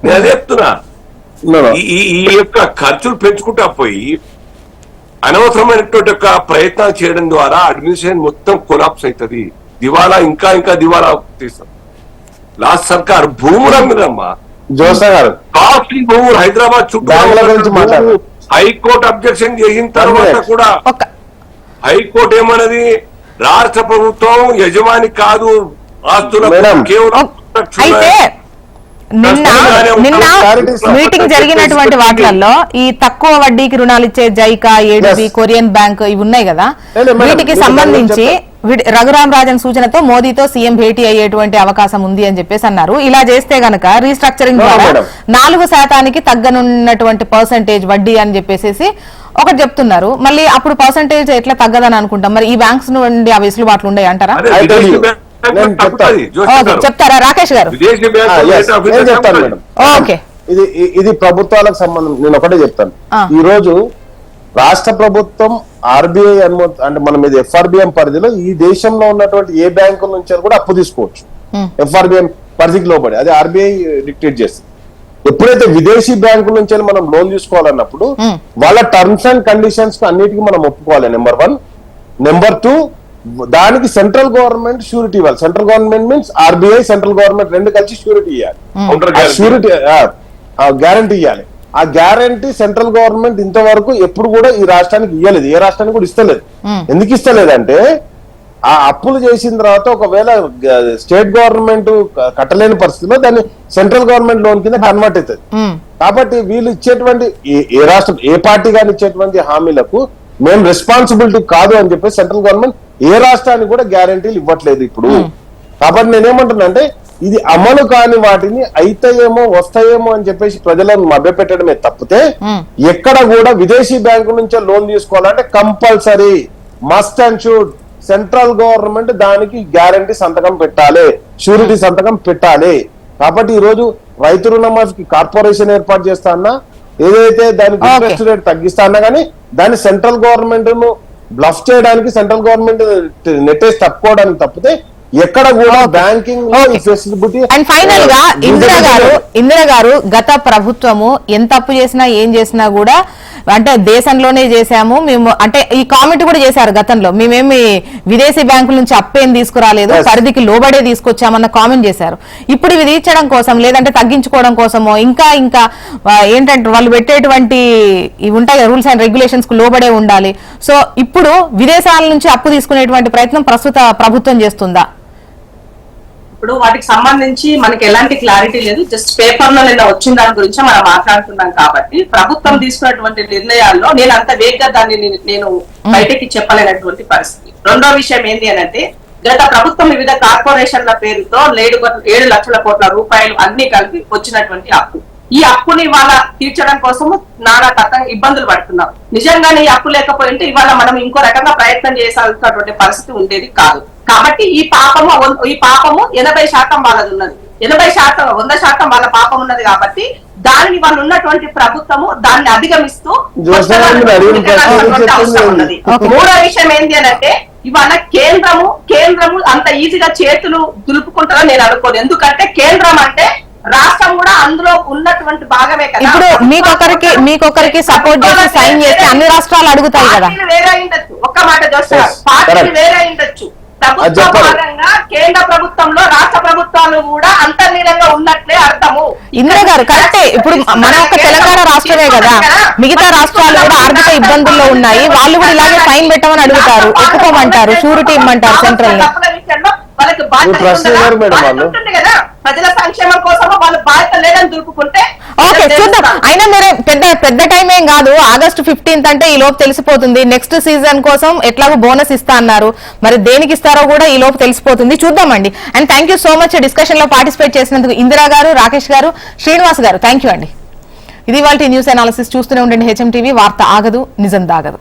నేను అదే చెప్తున్నా. ఈ యొక్క ఖర్చులు పెంచుకుంటా పోయి అనవసరమైనటువంటి యొక్క ప్రయత్నాలు చేయడం ద్వారా అడ్మినిస్ట్రేషన్ మొత్తం కొలాప్స్ అవుతుంది. దివాలా ఇంకా ఇంకా దివాలా తీస్తాం. లాస్ట్ సర్కార్ భూముల మీదమ్మా
జోసా గారు
కాస్ట్లీ భూములు హైదరాబాద్ చుట్టూ హైకోర్టు అబ్జెక్షన్ చేసిన తర్వాత కూడా హైకోర్టు ఏమన్నది, రాష్ట్ర ప్రభుత్వం యజమాని కాదు ఆస్తులకు, కేవలం
అయితే నిన్న మీటింగ్ జరిగినటువంటి వాటిల్లో ఈ తక్కువ వడ్డీకి రుణాలు ఇచ్చే జైకా, ఏడీబీ, కొరియన్ బ్యాంక్ ఇవి ఉన్నాయి కదా, వీటికి సంబంధించి రఘురామ్ రాజన్ సూచనతో మోదీతో సీఎం భేటీ అయ్యేటువంటి అవకాశం ఉంది అని చెప్పేసి అన్నారు. ఇలా చేస్తే గనక రీస్ట్రక్చరింగ్ ద్వారా 4% తగ్గనున్నటువంటి పర్సెంటేజ్ వడ్డీ అని చెప్పేసి ఒకటి చెప్తున్నారు. మళ్ళీ అప్పుడు పర్సెంటేజ్ ఎట్లా తగ్గదని అనుకుంటాం. మరి ఈ బ్యాంక్స్ నుండి ఆ వెసులుబాట్లు ఉన్నాయి అంటారా? చెప్తారా రాకేష్ గారు?
ఇది ప్రభుత్వాలకు సంబంధం. నేను ఒకటే చెప్తాను. ఈ రోజు రాష్ట్ర ప్రభుత్వం ఆర్బీఐ అనుమతి అంటే మనం ఇది ఎఫ్ఆర్బిఎం పరిధిలో ఈ దేశంలో ఉన్నటువంటి ఏ బ్యాంకుల నుంచి కూడా అప్పు తీసుకోవచ్చు. ఎఫ్ఆర్బిఎం పరిధికి లోబడి అది ఆర్బీఐ డిక్టేట్ చేస్తుంది. ఎప్పుడైతే విదేశీ బ్యాంకుల నుంచి మనం లోన్ తీసుకోవాలన్నప్పుడు వాళ్ళ టర్మ్స్ అండ్ కండిషన్స్ అన్నిటికీ మనం ఒప్పుకోవాలి. నెంబర్ 1. నెంబర్ 2, దానికి సెంట్రల్ గవర్నమెంట్ షూరిటీ ఇవ్వాలి. Central government means RBI, central government రెండు కలిసి షూరిటీ ఇవ్వాలి. షూరిటీ గ్యారంటీ ఇవ్వాలి. ఆ గ్యారంటీ సెంట్రల్ గవర్నమెంట్ ఇంతవరకు ఎప్పుడు కూడా ఈ రాష్ట్రానికి ఇవ్వలేదు. ఏ రాష్ట్రానికి కూడా ఇస్తలేదు. ఎందుకు ఇస్తలేదంటే ఆ అప్పులు చేసిన తర్వాత ఒకవేళ స్టేట్ గవర్నమెంట్ కట్టలేని పరిస్థితిలో దాన్ని సెంట్రల్ గవర్నమెంట్ లోన్ కింద కన్వర్ట్ అవుతుంది. కాబట్టి వీళ్ళు ఇచ్చేటువంటి ఏ రాష్ట్రం ఏ పార్టీ గాని ఇచ్చేటువంటి హామీలకు మేము రెస్పాన్సిబిలిటీ కాదు అని చెప్పి సెంట్రల్ గవర్నమెంట్ ఏ రాష్ట్రానికి కూడా గ్యారంటీలు ఇవ్వట్లేదు ఇప్పుడు. కాబట్టి నేనేమంటున్నా అంటే ఇది అమలు కాని వాటిని అయితాయేమో వస్తాయేమో అని చెప్పేసి ప్రజలను మభ్యపెట్టడమే తప్పితే ఎక్కడ కూడా విదేశీ బ్యాంకు నుంచే లోన్ తీసుకోవాలంటే compulsory must and should central government దానికి గ్యారంటీ సంతకం పెట్టాలి, షూరిటీ సంతకం పెట్టాలి. కాబట్టి ఈ రోజు రైతు రుణమాఫీకి కార్పొరేషన్ ఏర్పాటు చేస్తా అన్నా, ఏదైతే దానికి ఇంట్రెస్ట్ రేట్ తగ్గిస్తా అన్నా కానీ దాన్ని సెంట్రల్ గవర్నమెంట్ ను బ్లఫ్ చేయడానికి, సెంట్రల్ గవర్నమెంట్ నెట్టేసి తప్పుకోవడానికి తప్పితే ఎక్కడ కూడా బ్యాంకింగ్ ఫెసిలిటీ.
అండ్ ఫైనల్ గా ఇందిరా గారు గత ప్రభుత్వము ఎంత అప్పు చేసినా ఏం చేసినా కూడా అంటే దేశంలోనే చేశాము మేము అంటే ఈ కామెంట్ కూడా చేశారు గతంలో, మేమేమి విదేశీ బ్యాంకుల నుంచి అప్పేం తీసుకురాలేదు, పరిధికి లోబడే తీసుకొచ్చామన్న కామెంట్ చేశారు. ఇప్పుడు ఇవి తీర్చడం కోసం లేదంటే తగ్గించుకోవడం కోసమో ఇంకా ఇంకా ఏంటంటే వాళ్ళు పెట్టేటువంటి ఇవి ఉంటాయి రూల్స్ అండ్ రెగ్యులేషన్స్ కు లోబడే ఉండాలి. సో ఇప్పుడు విదేశాల నుంచి అప్పు తీసుకునేటువంటి ప్రయత్నం ప్రస్తుత ప్రభుత్వం చేస్తుందా?
ఇప్పుడు వాటికి సంబంధించి మనకి ఎలాంటి క్లారిటీ లేదు. జస్ట్ పేపర్ లో నిన్న వచ్చిన దాని గురించి మనం మాట్లాడుతున్నాం. కాబట్టి ప్రభుత్వం తీసుకున్నటువంటి నిర్ణయాల్లో నేను అంత వేగంగా దాన్ని నేను బయటకి చెప్పలేనటువంటి పరిస్థితి. రెండో విషయం ఏంటి అని అంటే గత ప్రభుత్వం వివిధ కార్పొరేషన్ల పేరుతో 7 లక్షల కోట్ల రూపాయలు అన్ని కలిపి వచ్చినటువంటి అప్పు. ఈ అప్పుని ఇవాళ తీర్చడం కోసము నానా రకంగా ఇబ్బందులు పడుతున్నాం. నిజంగానే ఈ అప్పు లేకపోయింటే ఇవాళ మనం ఇంకో రకంగా ప్రయత్నం చేయాల్సినటువంటి పరిస్థితి ఉండేది కాదు. కాబట్టి ఈ పాపము 80% వాళ్ళది ఉన్నది, 100% వాళ్ళ పాపం ఉన్నది. కాబట్టి దానిని వాళ్ళు ఉన్నటువంటి ప్రభుత్వము దాన్ని అధిగమిస్తూ అవసరం ఉన్నది. మూడో విషయం ఏంటి అని అంటే ఇవాళ కేంద్రము అంత ఈజీగా చేతులు దులుపుకుంటారని నేను అనుకోను. ఎందుకంటే కేంద్రం అంటే రాష్ట్రం కూడా అందులో ఉన్నటువంటి భాగమే కదా.
ఇప్పుడు మీకొకరికి సపోర్ట్ చేసి సైన్ చేస్తే అన్ని రాష్ట్రాలు అడుగుతాయి కదా.
పార్టీలు వేరే ఉండొచ్చు, ఒక్క మాట చూస్తారు, పార్టీలు వేరే ఉండొచ్చు. ప్రభుత్వ పరంగా కేంద్ర ప్రభుత్వంలో రాష్ట్ర ప్రభుత్వాలు కూడా అంతర్లీనంగా ఉన్నట్లే అర్థము.
ఇందిరా గారు కరెక్టే. ఇప్పుడు మన ఒక తెలంగాణ రాష్ట్రమే కదా, మిగతా రాష్ట్రాలు కూడా ఆర్థిక ఇబ్బందుల్లో ఉన్నాయి. వాళ్ళు కూడా ఇలాగే ఫైన్ పెట్టమని అడుగుతారు, ఒప్పుకోమంటారు, షూరిటీ ఇమ్మంటారు సెంట్రల్.
వాళ్ళకి బాధ్యత ఉంటుంది కదా, ప్రజల సంక్షేమం కోసం వాళ్ళు బాధ్యత లేదని దులుపుకుంటే.
ఓకే చూద్దాం. అయినా మీరు పెద్ద టైం ఏం కాదు, August 15th అంటే ఈ లోపు తెలిసిపోతుంది. నెక్స్ట్ సీజన్ కోసం ఎట్లాగో బోనస్ ఇస్తా అన్నారు, మరి దేనికి ఇస్తారో కూడా ఈ లోపు తెలిసిపోతుంది. చూద్దామండి. And thank you so much discussion లో పార్టిసిపేట్ చేసినందుకు ఇందిరా గారు, రాకేష్ గారు, శ్రీనివాస్ గారు. థ్యాంక్ యూ అండి. ఇది వాళ్ళ న్యూస్ అనాలిసిస్. చూస్తూనే ఉండండి HM TV. వార్త ఆగదు, నిజం దాగదు.